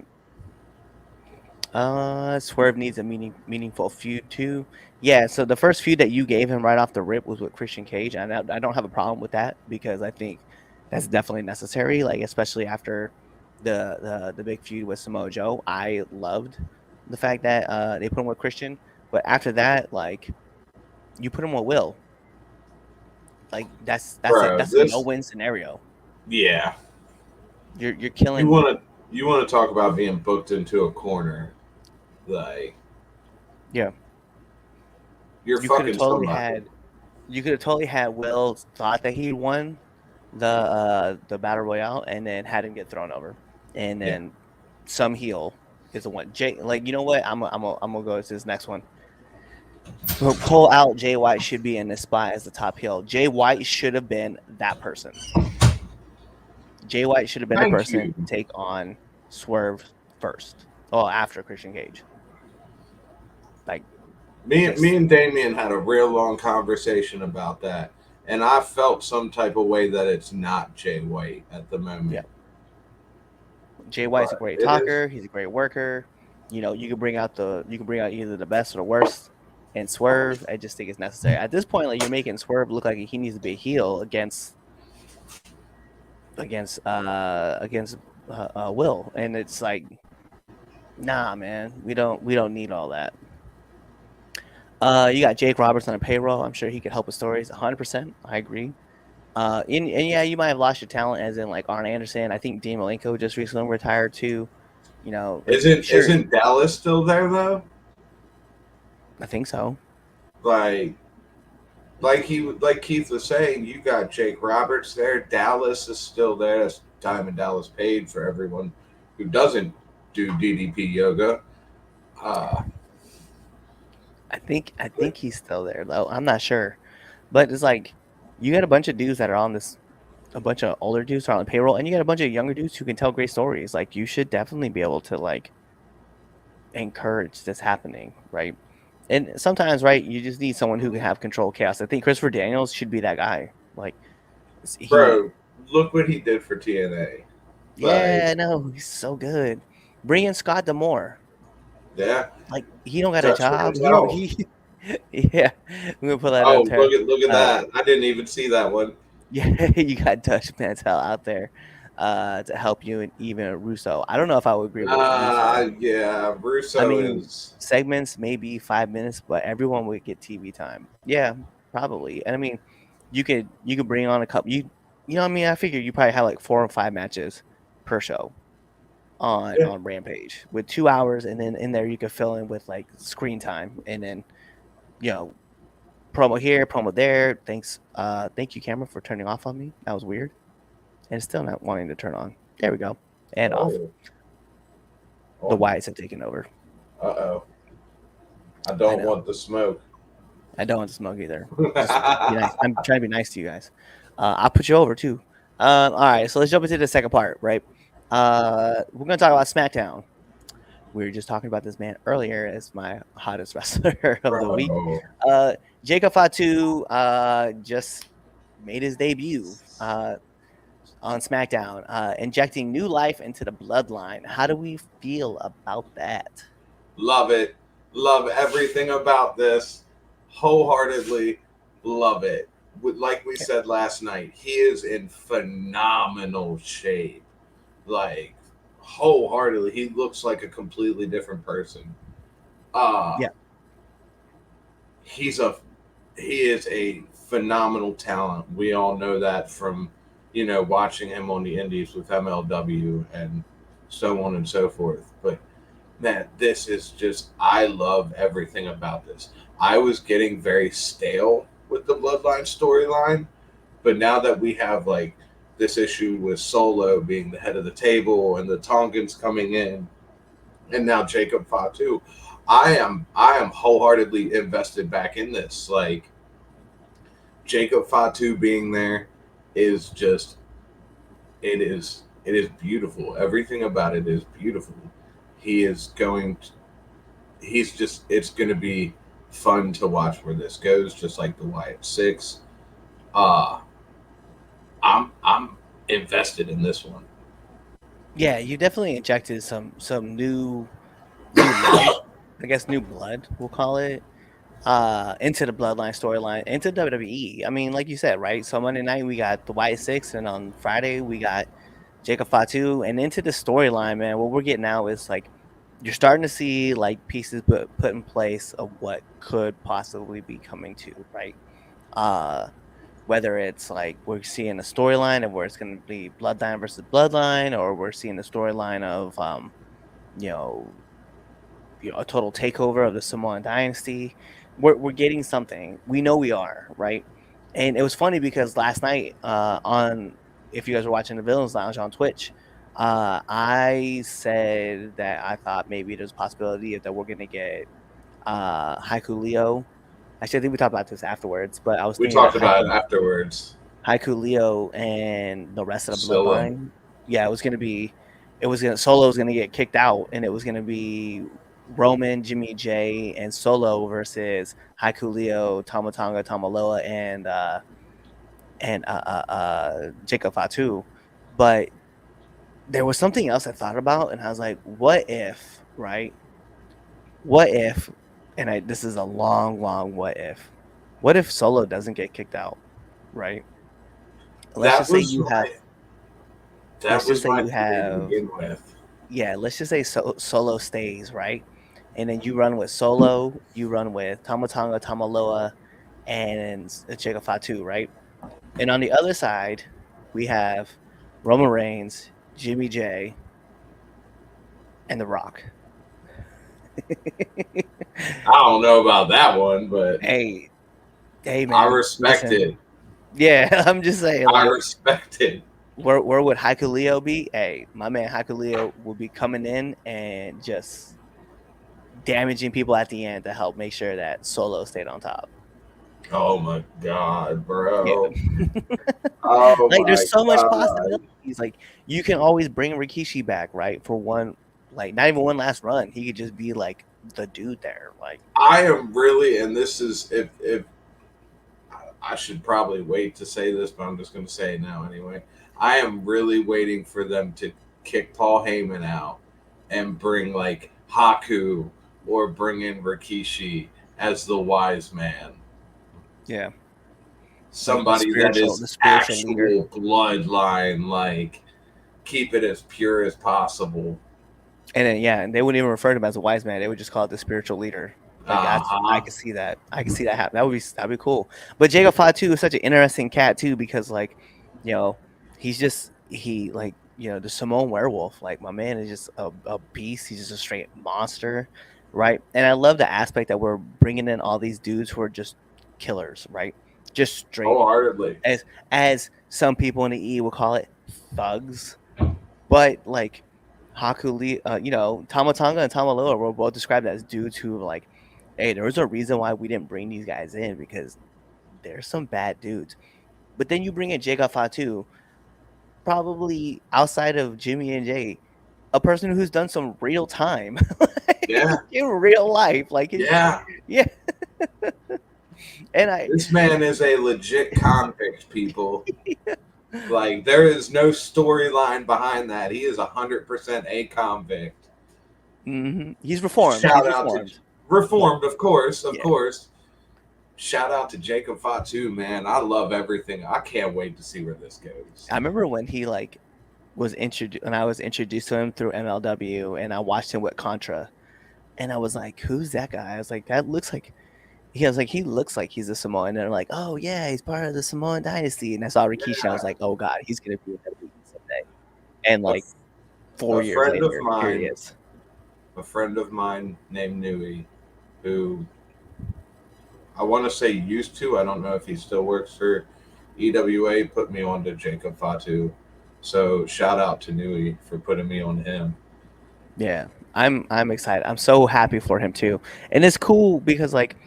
100%. Swerve needs a meaningful feud too. Yeah, so the first feud that you gave him right off the rip was with Christian Cage, and I don't have a problem with that because I think that's definitely necessary. Like especially after the big feud with Samoa Joe, I loved the fact that they put him with Christian, but after that, like you put him with Will, like
Bro,
that's a no win scenario.
yeah.
You're
You
killing.
want to talk about being booked into a corner, like
Yeah,
you're
you could have
fucking
totally
somebody.
had Will thought that he won the battle royale and then had him get thrown over, and
Yeah.
then some heel is the one. Jay, like you know what? I'm gonna go to this next one. Pull out Jay White should be in this spot as the top heel. Jay White should have been that person. Jay White should have been the
Thank
person
you.
to take on Swerve first. Well, after Christian Cage. Like
Me
just
and Damien had a real long conversation about that, and I felt some type of way that it's not Jay White at the moment.
Yeah. Jay White's a
But
great
it is.
talker. He's a great worker. You know, you can bring out either the best or the worst. And Swerve, I just think it's necessary at this point. Like you're making Swerve look like he needs to be a heel against Will, and it's like, nah, man, we don't need all that. You got Jake Roberts on a payroll. I'm sure he could help with stories. 100%, I agree. And yeah, you might have lost your talent, as in like Arn Anderson. I think Dean Malenko just recently retired too. You know, like sure,
Isn't Dallas still there though?
I think so.
Like Keith was saying, you got Jake Roberts there. Dallas is still there. That's Diamond Dallas paid for everyone who doesn't do DDP yoga.
I think he's still there though. I'm not sure, but it's like you got a bunch of dudes that are on this, a bunch of older dudes are on the payroll, and you got a bunch of younger dudes who can tell great stories. Like you should definitely be able to like encourage this happening, right? And sometimes, right, you just need someone who can have control of chaos. I think Christopher Daniels should be that guy. Like,
Bro, look what he did for TNA.
Yeah, no, he's so good. Bring in Scott D'Amore.
Yeah,
like he don't got a job. Yeah, we're gonna put that
oh,
up there.
look at that! I didn't even see that one.
Yeah, you got Dutch Mantel out there to help you, and even Russo. I don't know if I would agree with Russo.
Yeah, Russo.
I mean, segments maybe 5 minutes, but everyone would get TV time. Yeah, probably. And I mean, you could bring on a couple. You know what I mean? I figure you probably have like 4 or 5 matches per show on Rampage with 2 hours, and then in there you could fill in with like screen time, and then promo here, promo there. Thanks, thank you, camera, for turning off on me. That was weird, and it's still not wanting to turn on. There we go, and off. The Wyatts have taken over.
I don't want the smoke.
I don't want to smoke either. Just be nice. I'm trying to be nice to you guys. I'll put you over too. All right, so let's jump into the second part, right? We're gonna talk about SmackDown. We were just talking about this man earlier as my hottest wrestler of the week. Jacob Fatu just made his debut on SmackDown, injecting new life into the bloodline. How do we feel about that?
Love it. Love everything about this. Wholeheartedly love it. Like we said last night, he is in phenomenal shape. Like, wholeheartedly, he looks like a completely different person. He is a phenomenal talent. We all know that from watching him on the indies with MLW and so on and so forth. But man, this is just, I love everything about this. I was getting very stale with the Bloodline storyline, but now that we have like this issue with Solo being the head of the table and the Tongans coming in, and now Jacob Fatu, I am wholeheartedly invested back in this. Like, Jacob Fatu being there is just, it is It is beautiful. Everything about it is beautiful. He is going. He's just. It's going to be fun to watch where this goes. Just like the Wyatt 6. I'm invested in this one.
Yeah, you definitely injected some new life, I guess new blood, we'll call it, into the bloodline storyline, into WWE. I mean, like you said, right? So Monday night we got the White Six, and on Friday we got Jacob Fatu, and into the storyline, man. What we're getting now is like you're starting to see like pieces put in place of what could possibly be coming to, right? Whether it's like we're seeing a storyline of where it's going to be bloodline versus bloodline, or we're seeing the storyline of you know a total takeover of the Samoan dynasty. We're getting something. We know we are, right? And it was funny because last night on, if you guys were watching the Villains Lounge on Twitch, I said that I thought maybe there's a possibility that we're gonna get Haiku Leo. Actually, I think we talked about this afterwards, but I was
We
thinking that
talked about it afterwards.
Haiku Leo and the rest of the
Solo.
bloodline. Yeah, Solo was gonna get kicked out, and it was gonna be Roman, Jimmy J, and Solo versus Haiku Leo, Tama Tonga, Tamaloa, and Jacob Fatu. But there was something else I thought about, and I was like, what if, right? What if, and this is a long what if. What if Solo doesn't get kicked out, right? Let's just say you have.
That was my theory to begin with.
Yeah, let's just say Solo stays, right? And then you run with Solo, you run with Tama Tonga, Tamaloa, and Jacob Fatu, right? And on the other side, we have Roman Reigns, Jimmy J, and The Rock.
I don't know about that one, but
hey, man,
I respect it.
Yeah, I'm just saying.
I respect it.
Where would Haiku Leo be? Hey, my man Haiku Leo will be coming in and just damaging people at the end to help make sure that Solo stayed on top.
Oh my god, bro!
Yeah.
Oh
like, there's so much
God.
possibilities. Like, you can always bring Rikishi back, right? For one, like, not even one last run. He could just be like the dude there. Like,
I am really, and this is if I should probably wait to say this, but I'm just going to say it now anyway. I am really waiting for them to kick Paul Heyman out and bring like Haku or bring in Rikishi as the wise man.
Yeah.
Somebody that is actual leader. Bloodline, like keep it as pure as possible.
And then, and they wouldn't even refer to him as a wise man. They would just call it the spiritual leader. Like, I can see that. I can see that happen. That'd be cool. But Jacob Fatu is such an interesting cat too, because like, he's just the Samoan werewolf. Like, my man is just a beast. He's just a straight monster, right? And I love the aspect that we're bringing in all these dudes who are just killers, right? Just straight,
wholeheartedly,
as some people in the E will call it, thugs. But like Haku Lee, Tama Tonga and Tamaloa were both described as dudes who like, hey, there was a reason why we didn't bring these guys in, because there's some bad dudes. But then you bring in Jacob Fatu, probably outside of Jimmy and Jay, a person who's done some real time, in real life, like
yeah.
And
this man is a legit convict, people. Like, there is no storyline behind that. He is 100% a convict.
Mm-hmm. He's reformed.
Reformed, of course. Shout out to Jacob Fatu, man. I love everything. I can't wait to see where this goes.
I remember when he was introduced, and I was introduced to him through MLW, and I watched him with Contra, and I was like, "Who's that guy?" I was like, "That looks like." He looks like he's a Samoan, and they're like, "Oh yeah, he's part of the Samoan dynasty." And I saw Rikishi, and I was like, "Oh god, he's gonna be a WWE someday." And like 4 years later, here he is.
A friend of mine named Nui, who I want to say used to, I don't know if he still works for EWA, put me on to Jacob Fatu. So shout out to Nui for putting me on him.
Yeah, I'm excited. I'm so happy for him too, and it's cool because like,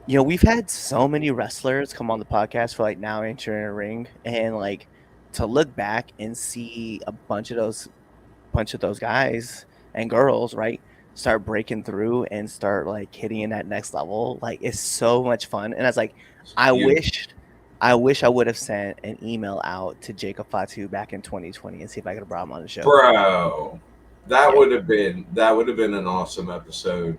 we've had so many wrestlers come on the podcast for like Now Entering a Ring, and like to look back and see a bunch of those guys and girls, right, start breaking through and start like hitting in that next level, like it's so much fun. And I was like, I
Beautiful.
wish I would have sent an email out to Jacob Fatu back in 2020 and see if I could have brought him on the show.
Bro, that
Yeah.
would have been an awesome episode.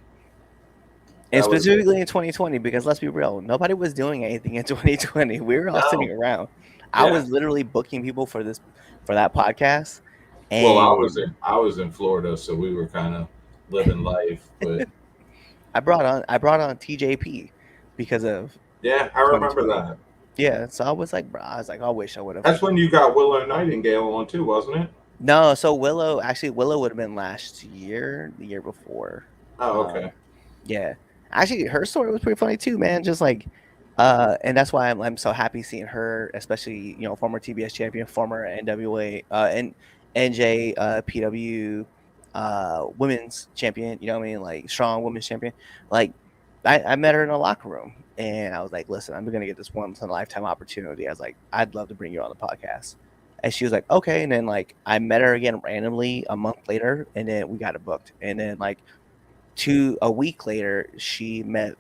And
That would've been-
specifically in 2020, because let's be real, nobody was doing anything in 2020. We were all
No.
sitting around. I
Yeah.
was literally booking people for that podcast. And
Well, I was in Florida, so we were kind of living life. But
I brought on TJP because of
yeah, I remember
2020.
that.
Yeah, so I was like, bro, I wish I would have.
That's when you got Willow Nightingale on too, wasn't it?
No, so Willow would have been last year, the year before.
Oh, okay.
Yeah, actually, her story was pretty funny too, man. Just like, and that's why I'm so happy seeing her, especially former TBS champion, former NWA and NJ PW women's champion. You know what I mean? Like strong women's champion. Like, I met her in a locker room, and I was like, listen, I'm gonna get this once in a lifetime opportunity. I was like, I'd love to bring you on the podcast. And she was like, okay. And then like I met her again randomly a month later, and then we got it booked. And then like a week later, she met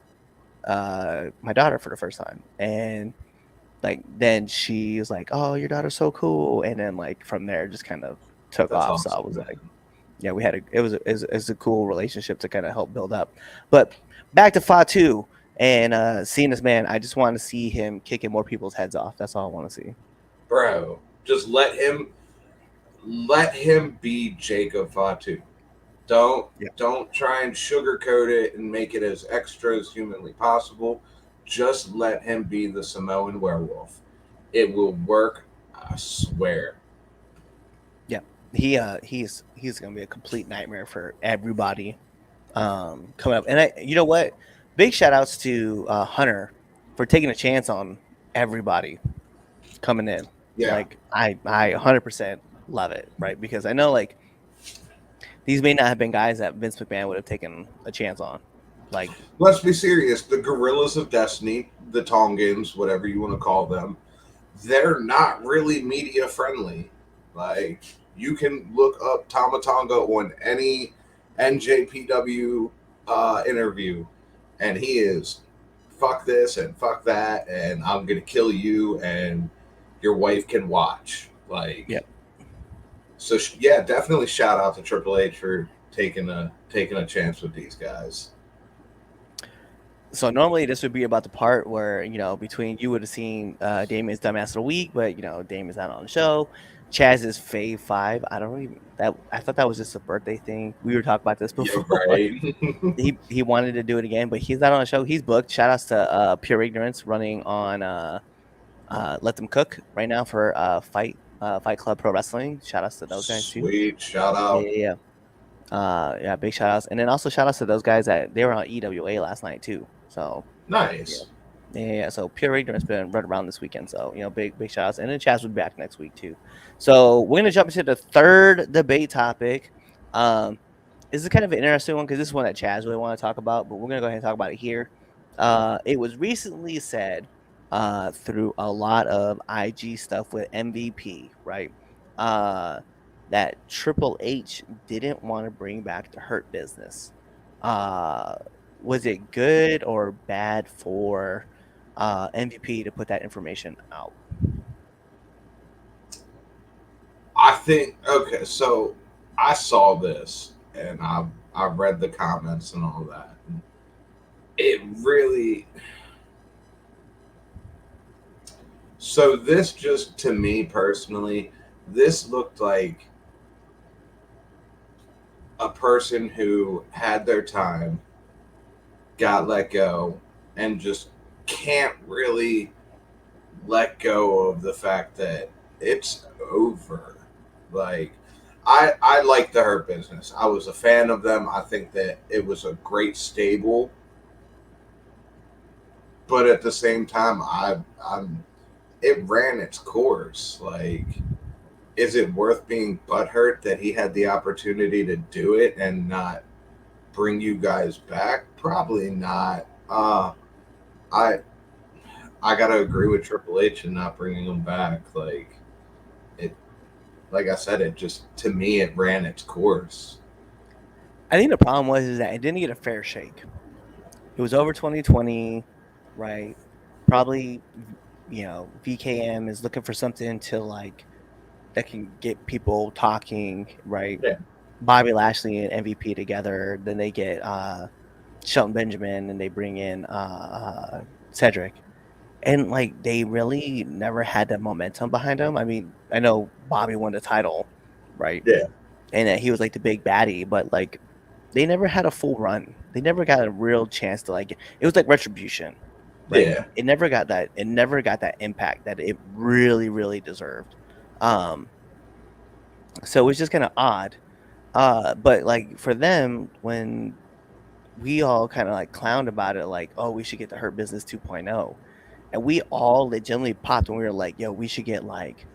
my daughter for the first time. And like then she was like, oh, your daughter's so cool. And then like from there just kind of took
That's
off.
awesome,
So I was
man.
like, yeah, we had it was a cool relationship to kind of help build up. But back to Fatu and seeing this man, I just want to see him kicking more people's heads off. That's all I want to see.
Bro, just let him be Jacob Fatu. Don't try and sugarcoat it and make it as extra as humanly possible. Just let him be the Samoan werewolf. It will work, I swear.
Yeah, he's gonna be a complete nightmare for everybody coming up. And you know what? Big shout outs to Hunter for taking a chance on everybody coming in.
Yeah.
Like I 100% love it, right? Because I know like these may not have been guys that Vince McMahon would have taken a chance on. Like,
let's be serious. The Gorillas of Destiny, the Tongans, whatever you want to call them, they're not really media friendly. Like, you can look up Tama Tonga on any NJPW interview, and he is fuck this and fuck that, and I'm gonna kill you, and your wife can watch. Like,
yep.
So yeah, definitely shout out to Triple H for taking a chance with these guys.
So normally this would be about the part where between you would have seen Damien's Dumbass of the Week, but Damien's not on the show. Chaz's Fave 5. I thought that was just a birthday thing. We were talking about this before.
Yeah, right.
he wanted to do it again, but he's not on the show. He's booked. Shout outs to Pure Ignorance running on Let Them Cook right now for Fight Club Pro Wrestling. Shout outs to those guys too.
Sweet shout out.
Yeah, big shout outs. And then also shout outs to those guys that they were on EWA last night too. So
nice.
Yeah. So Pure Ignorance been right around this weekend. So big shout outs. And then Chaz will be back next week too. So we're gonna jump into the third debate topic. This is kind of an interesting one because this is one that Chaz really want to talk about, but we're gonna go ahead and talk about it here. It was recently said through a lot of IG stuff with MVP, right? That Triple H didn't want to bring back the Hurt Business. Was it good or bad for MVP to put that information out?
I think okay. So I saw this and I read the comments and all that. It really. So this just to me personally, this looked like a person who had their time, got let go, and just can't really let go of the fact that it's over. Like, I like the Hurt Business. I was a fan of them. I think that it was a great stable. But at the same time, it ran its course. Like, is it worth being butthurt that he had the opportunity to do it and not bring you guys back? Probably not. I gotta agree with Triple H and not bringing them back. Like, like I said, it just, to me, it ran its course.
I think the problem was is that it didn't get a fair shake. It was over 2020, right? Probably, VKM is looking for something to like that can get people talking, right?
Yeah.
Bobby Lashley and MVP together. Then they get Shelton Benjamin and they bring in Cedric. And like they really never had that momentum behind them. I mean, I know Bobby won the title, right?
Yeah.
And he was like the big baddie, but like they never had a full run. They never got a real chance to like. It was like Retribution, right?
Yeah.
It never got that. It never got that impact that it really, really deserved. Um, so it was just kind of odd. But like for them, when we all kind of like clowned about it, like, oh, we should get the Hurt Business 2.0, and we all legitimately popped when we were like, yo, we should get like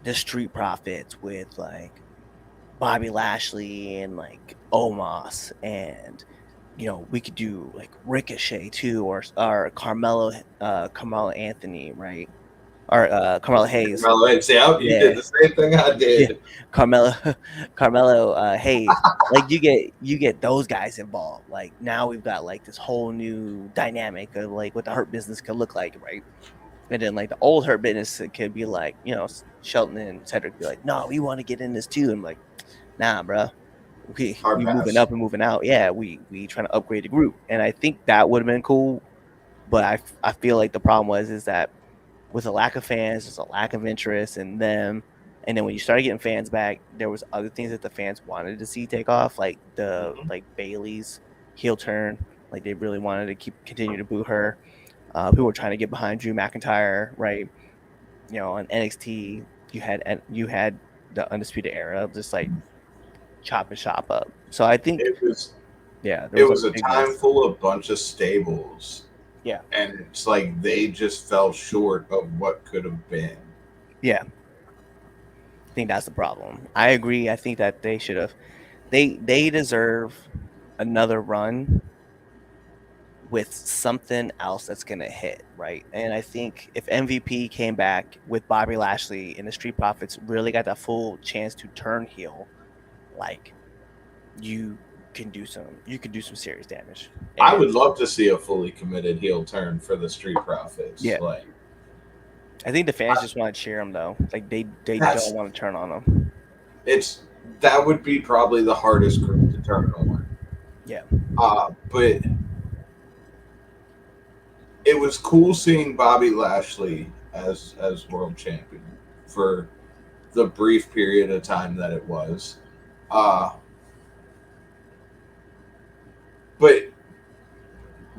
the Street Profits with like Bobby Lashley and like Omos, and we could do like Ricochet too, or Carmelo Anthony, right? Or Carmelo Hayes.
Carmelo Hayes. Yeah, you did the same thing I did.
Yeah. Carmelo Hayes. Like you get those guys involved. Like now we've got like this whole new dynamic of like what the Hurt Business could look like, right? And then like the old Hurt Business could be like, Shelton and Cedric be like, no, we want to get in this too. And I'm like, nah, bro. We moving up and moving out. Yeah, we trying to upgrade the group. And I think that would have been cool. But I feel like the problem is that with a lack of fans, there's a lack of interest in them. And then when you started getting fans back, there was other things that the fans wanted to see take off, like like Bailey's heel turn. Like they really wanted to continue to boo her. People were trying to get behind Drew McIntyre, right? On NXT, you had the Undisputed Era, just like chop and shop up. So I think
it was
a
a time full of bunch of stables.
Yeah.
And it's like they just fell short of what could have been.
Yeah. I think that's the problem. I agree. I think that they should have they deserve another run with something else that's gonna hit, right? And I think if MVP came back with Bobby Lashley and the Street Profits really got that full chance to turn heel, like you can do some serious damage.
I would love to see a fully committed heel turn for the Street Profits.
Yeah.
Like,
I think the fans just want to cheer them though. Like they don't want to turn on them.
That would be probably the hardest group to turn on.
Yeah.
But it was cool seeing Bobby Lashley as world champion for the brief period of time that it was. But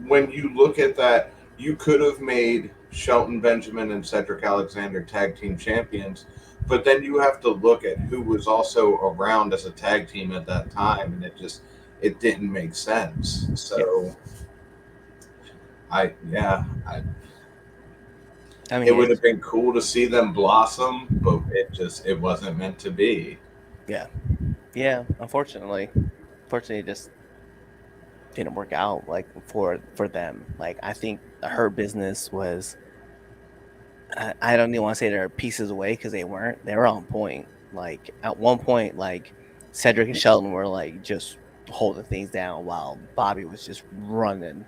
when you look at that, you could have made Shelton Benjamin and Cedric Alexander tag team champions, but then you have to look at who was also around as a tag team at that time, and it didn't make sense. So I mean, it would have been cool to see them blossom, but it wasn't meant to be.
Yeah. Unfortunately, it just didn't work out like for them. Like I think the Hurt Business was. I don't even want to say they're pieces away because they weren't. They were on point. Like at one point, like Cedric and Shelton were like just holding things down while Bobby was just running.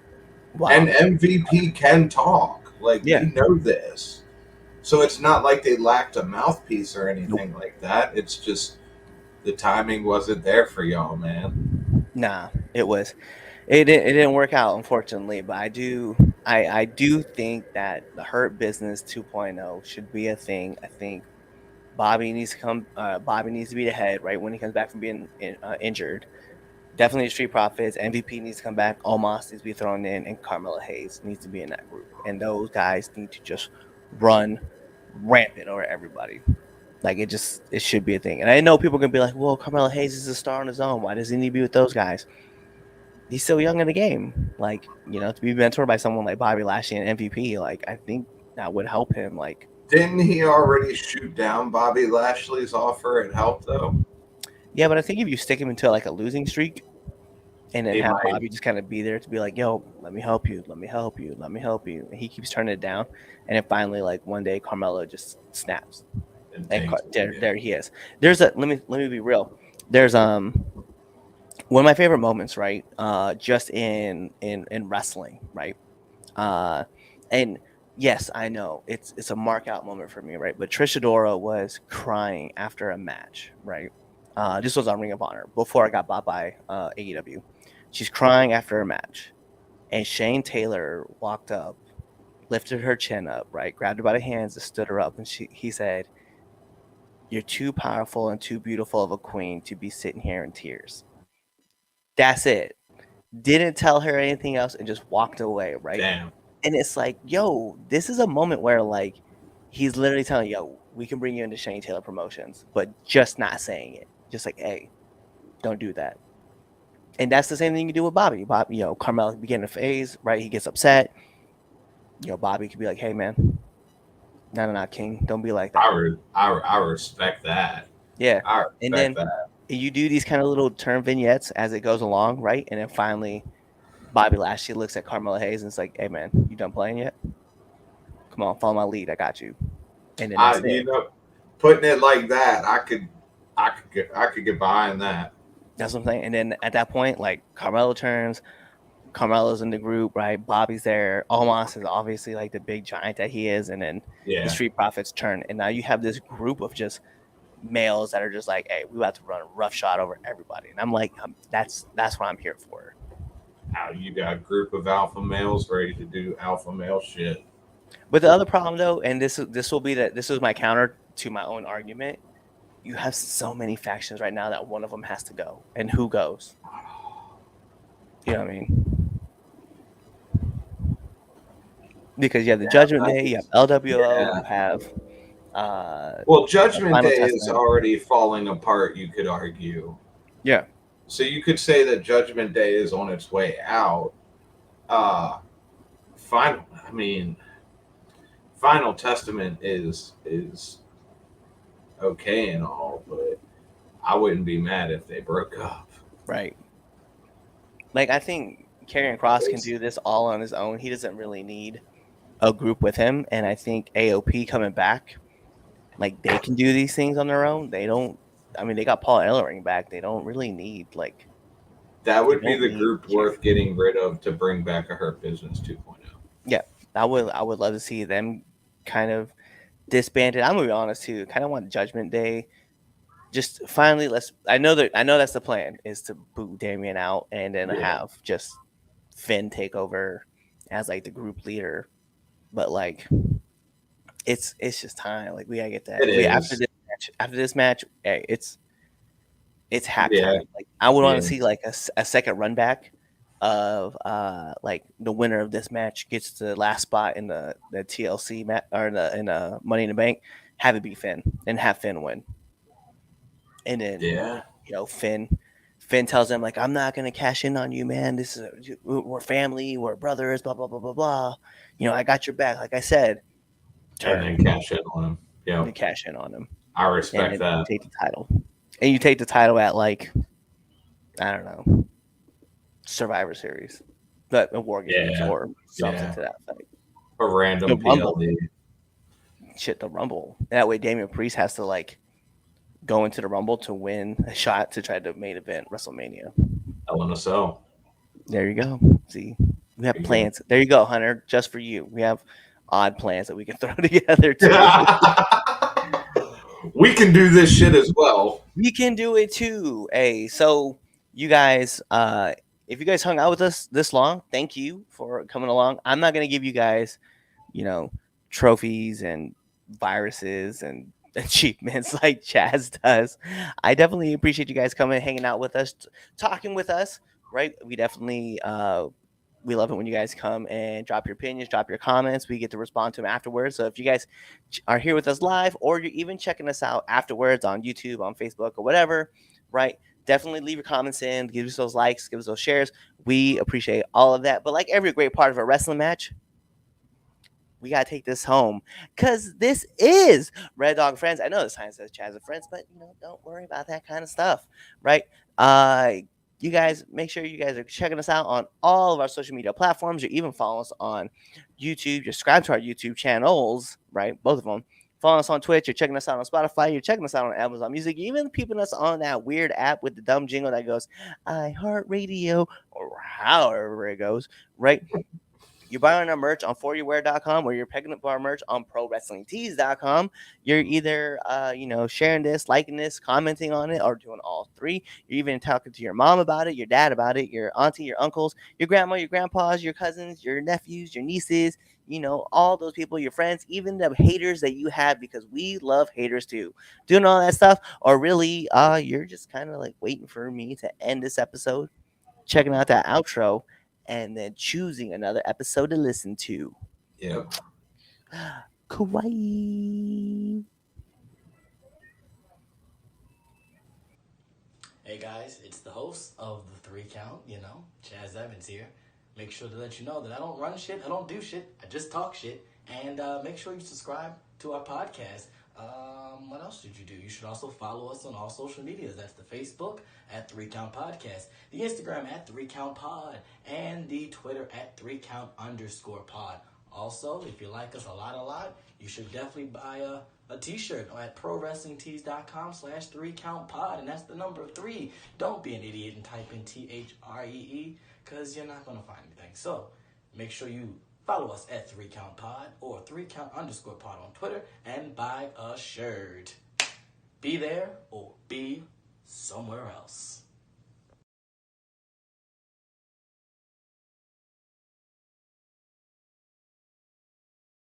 Wow. And MVP can talk. Like we know this. So it's not like they lacked a mouthpiece or anything like that. It's just the timing wasn't there for y'all, man.
Nah, it was. It didn't work out, unfortunately. But I do think that the Hurt Business 2.0 should be a thing. I think Bobby needs to come. Bobby needs to be the head, right, when he comes back from being injured. Definitely the Street Profits. MVP needs to come back. Omos needs to be thrown in, and Carmelo Hayes needs to be in that group. And those guys need to just run rampant over everybody. Like it should be a thing. And I know people are gonna be like, "Well, Carmelo Hayes is a star on his own. Why does he need to be with those guys?" He's still young in the game. Like, to be mentored by someone like Bobby Lashley and MVP, like I think that would help him. Like,
didn't he already shoot down Bobby Lashley's offer and help though?
Yeah, but I think if you stick him into like a losing streak, and then have Bobby just kind of be there to be like, "Yo, let me help you, let me help you, let me help you," and he keeps turning it down, and then finally, like one day, Carmelo just snaps. And there he is. There's a let me be real. There's one of my favorite moments, right? Just in wrestling, right? And yes, I know it's a mark out moment for me, right? But Trish Adora was crying after a match, right? This was on Ring of Honor before I got bought by AEW. She's crying after a match, and Shane Taylor walked up, lifted her chin up, right? Grabbed her by the hands and stood her up, and he said, "You're too powerful and too beautiful of a queen to be sitting here in tears." That's it. Didn't tell her anything else and just walked away, right?
Damn.
And it's like, yo, this is a moment where like he's literally telling, yo, we can bring you into Shane Taylor Promotions, but just not saying it. Just like, hey, don't do that. And that's the same thing you do with Bobby. Bobby, Carmelo beginning a phase, right? He gets upset. Bobby could be like, hey man, no, King, don't be like that.
I respect that.
Yeah.
I respect
And then
that.
you do these kind of little turn vignettes as it goes along, right? And then finally Bobby Lashley looks at Carmelo Hayes and it's like, hey man, you done playing yet? Come on, follow my lead. I got you. And then that's it.
Putting it like that, I could get behind that.
That's what I'm saying. And then at that point, like Carmelo turns, Carmelo's in the group, right? Bobby's there. Omos is obviously like the big giant that he is, and then the Street Profits turn, and now you have this group of just males that are just like, hey, we about to run a rough shot over everybody. And I'm like, that's what I'm here for.
Now you got a group of alpha males ready to do alpha male shit.
But the other problem though, and this was my counter to my own argument, you have so many factions right now that one of them has to go. And who goes? You know what I mean? Because you have the Judgment Day, you have LWO, you have
well, Judgment Day is already falling apart, you could argue.
Yeah.
So you could say that Judgment Day is on its way out. Final Testament is okay and all, but I wouldn't be mad if they broke up.
Right. Like, I think Karrion Kross can do this all on his own. He doesn't really need a group with him. And I think AOP coming back, like, they can do these things on their own. They don't. I mean, they got Paul Ellering back. They don't really need, like.
That would be the group worth getting rid of to bring back a Hurt Business 2.0.
Yeah. I would love to see them kind of disbanded. I'm gonna be honest too. Kind of want Judgment Day. Just finally, I know that's the plan, is to boot Damian out and then have just Finn take over as like the group leader. But like, it's just time. Like, we gotta get that. After this match, hey, it's halftime.
Yeah.
Like, I would want to see like a second run back of like the winner of this match gets the last spot in the TLC match or in the Money in the Bank. Have it be Finn and have Finn win. And then Finn tells them like, I'm not gonna cash in on you, man. We're family, we're brothers, blah blah blah blah blah. I got your back, like I said.
And then cash in on him. Yeah.
You cash in on him.
I respect that.
You take the title. And you take the title at like, I don't know, Survivor Series. But a War Games or something to that effect.
A random PLD.
Shit, the Rumble. That way Damian Priest has to like go into the Rumble to win a shot to try to main event WrestleMania.
LNSL.
There you go. See, we have plans. There you go, Hunter. Just for you. We have odd plans that we can throw together too.
We can do this shit as well.
We can do it too. Hey, so you guys, if you guys hung out with us this long, thank you for coming along. I'm not gonna give you guys, trophies and viruses and achievements like Chaz does. I definitely appreciate you guys coming, hanging out with us, talking with us. Right? We definitely we love it when you guys come and drop your opinions, drop your comments. We get to respond to them afterwards. So if you guys are here with us live, or you're even checking us out afterwards on YouTube, on Facebook, or whatever, right? Definitely leave your comments in, give us those likes, give us those shares. We appreciate all of that. But like every great part of a wrestling match, we got to take this home because this is Red Dog Friends. I know the sign says Chaz and Friends, but don't worry about that kind of stuff, right? You guys, make sure you guys are checking us out on all of our social media platforms, or even follow us on YouTube. Subscribe to our YouTube channels, right? Both of them. following us on Twitch, you're checking us out on Spotify, you're checking us out on Amazon Music, you're even peeping us on that weird app with the dumb jingle that goes iHeartRadio or however it goes, right? You're buying our merch on foryourwear.com or you're picking up our merch on prowrestlingtees.com. You're either, sharing this, liking this, commenting on it, or doing all three. You're even talking to your mom about it, your dad about it, your auntie, your uncles, your grandma, your grandpas, your cousins, your nephews, your nieces, all those people, your friends, even the haters that you have, because we love haters too. Doing all that stuff, or really, you're just kind of like waiting for me to end this episode, checking out that outro, and then choosing another episode to listen to.
Yep.
Kawaii.
Hey guys, it's the host of the 3 Count, Chaz Evans here. Make sure to let you know that I don't run shit, I don't do shit, I just talk shit. And make sure you subscribe to our podcast. What else should you do? You should also follow us on all social medias. That's the Facebook at 3 Count Podcast, the Instagram at 3 Count Pod, and the Twitter at 3count_pod. Also, if you like us a lot, you should definitely buy a t-shirt at prowrestlingtees.com/3countpod, and that's the number 3. Don't be an idiot and type in THREE, because you're not going to find anything. So make sure you follow us at 3 Count Pod or 3count_pod on Twitter and buy a shirt. Be there or be somewhere else.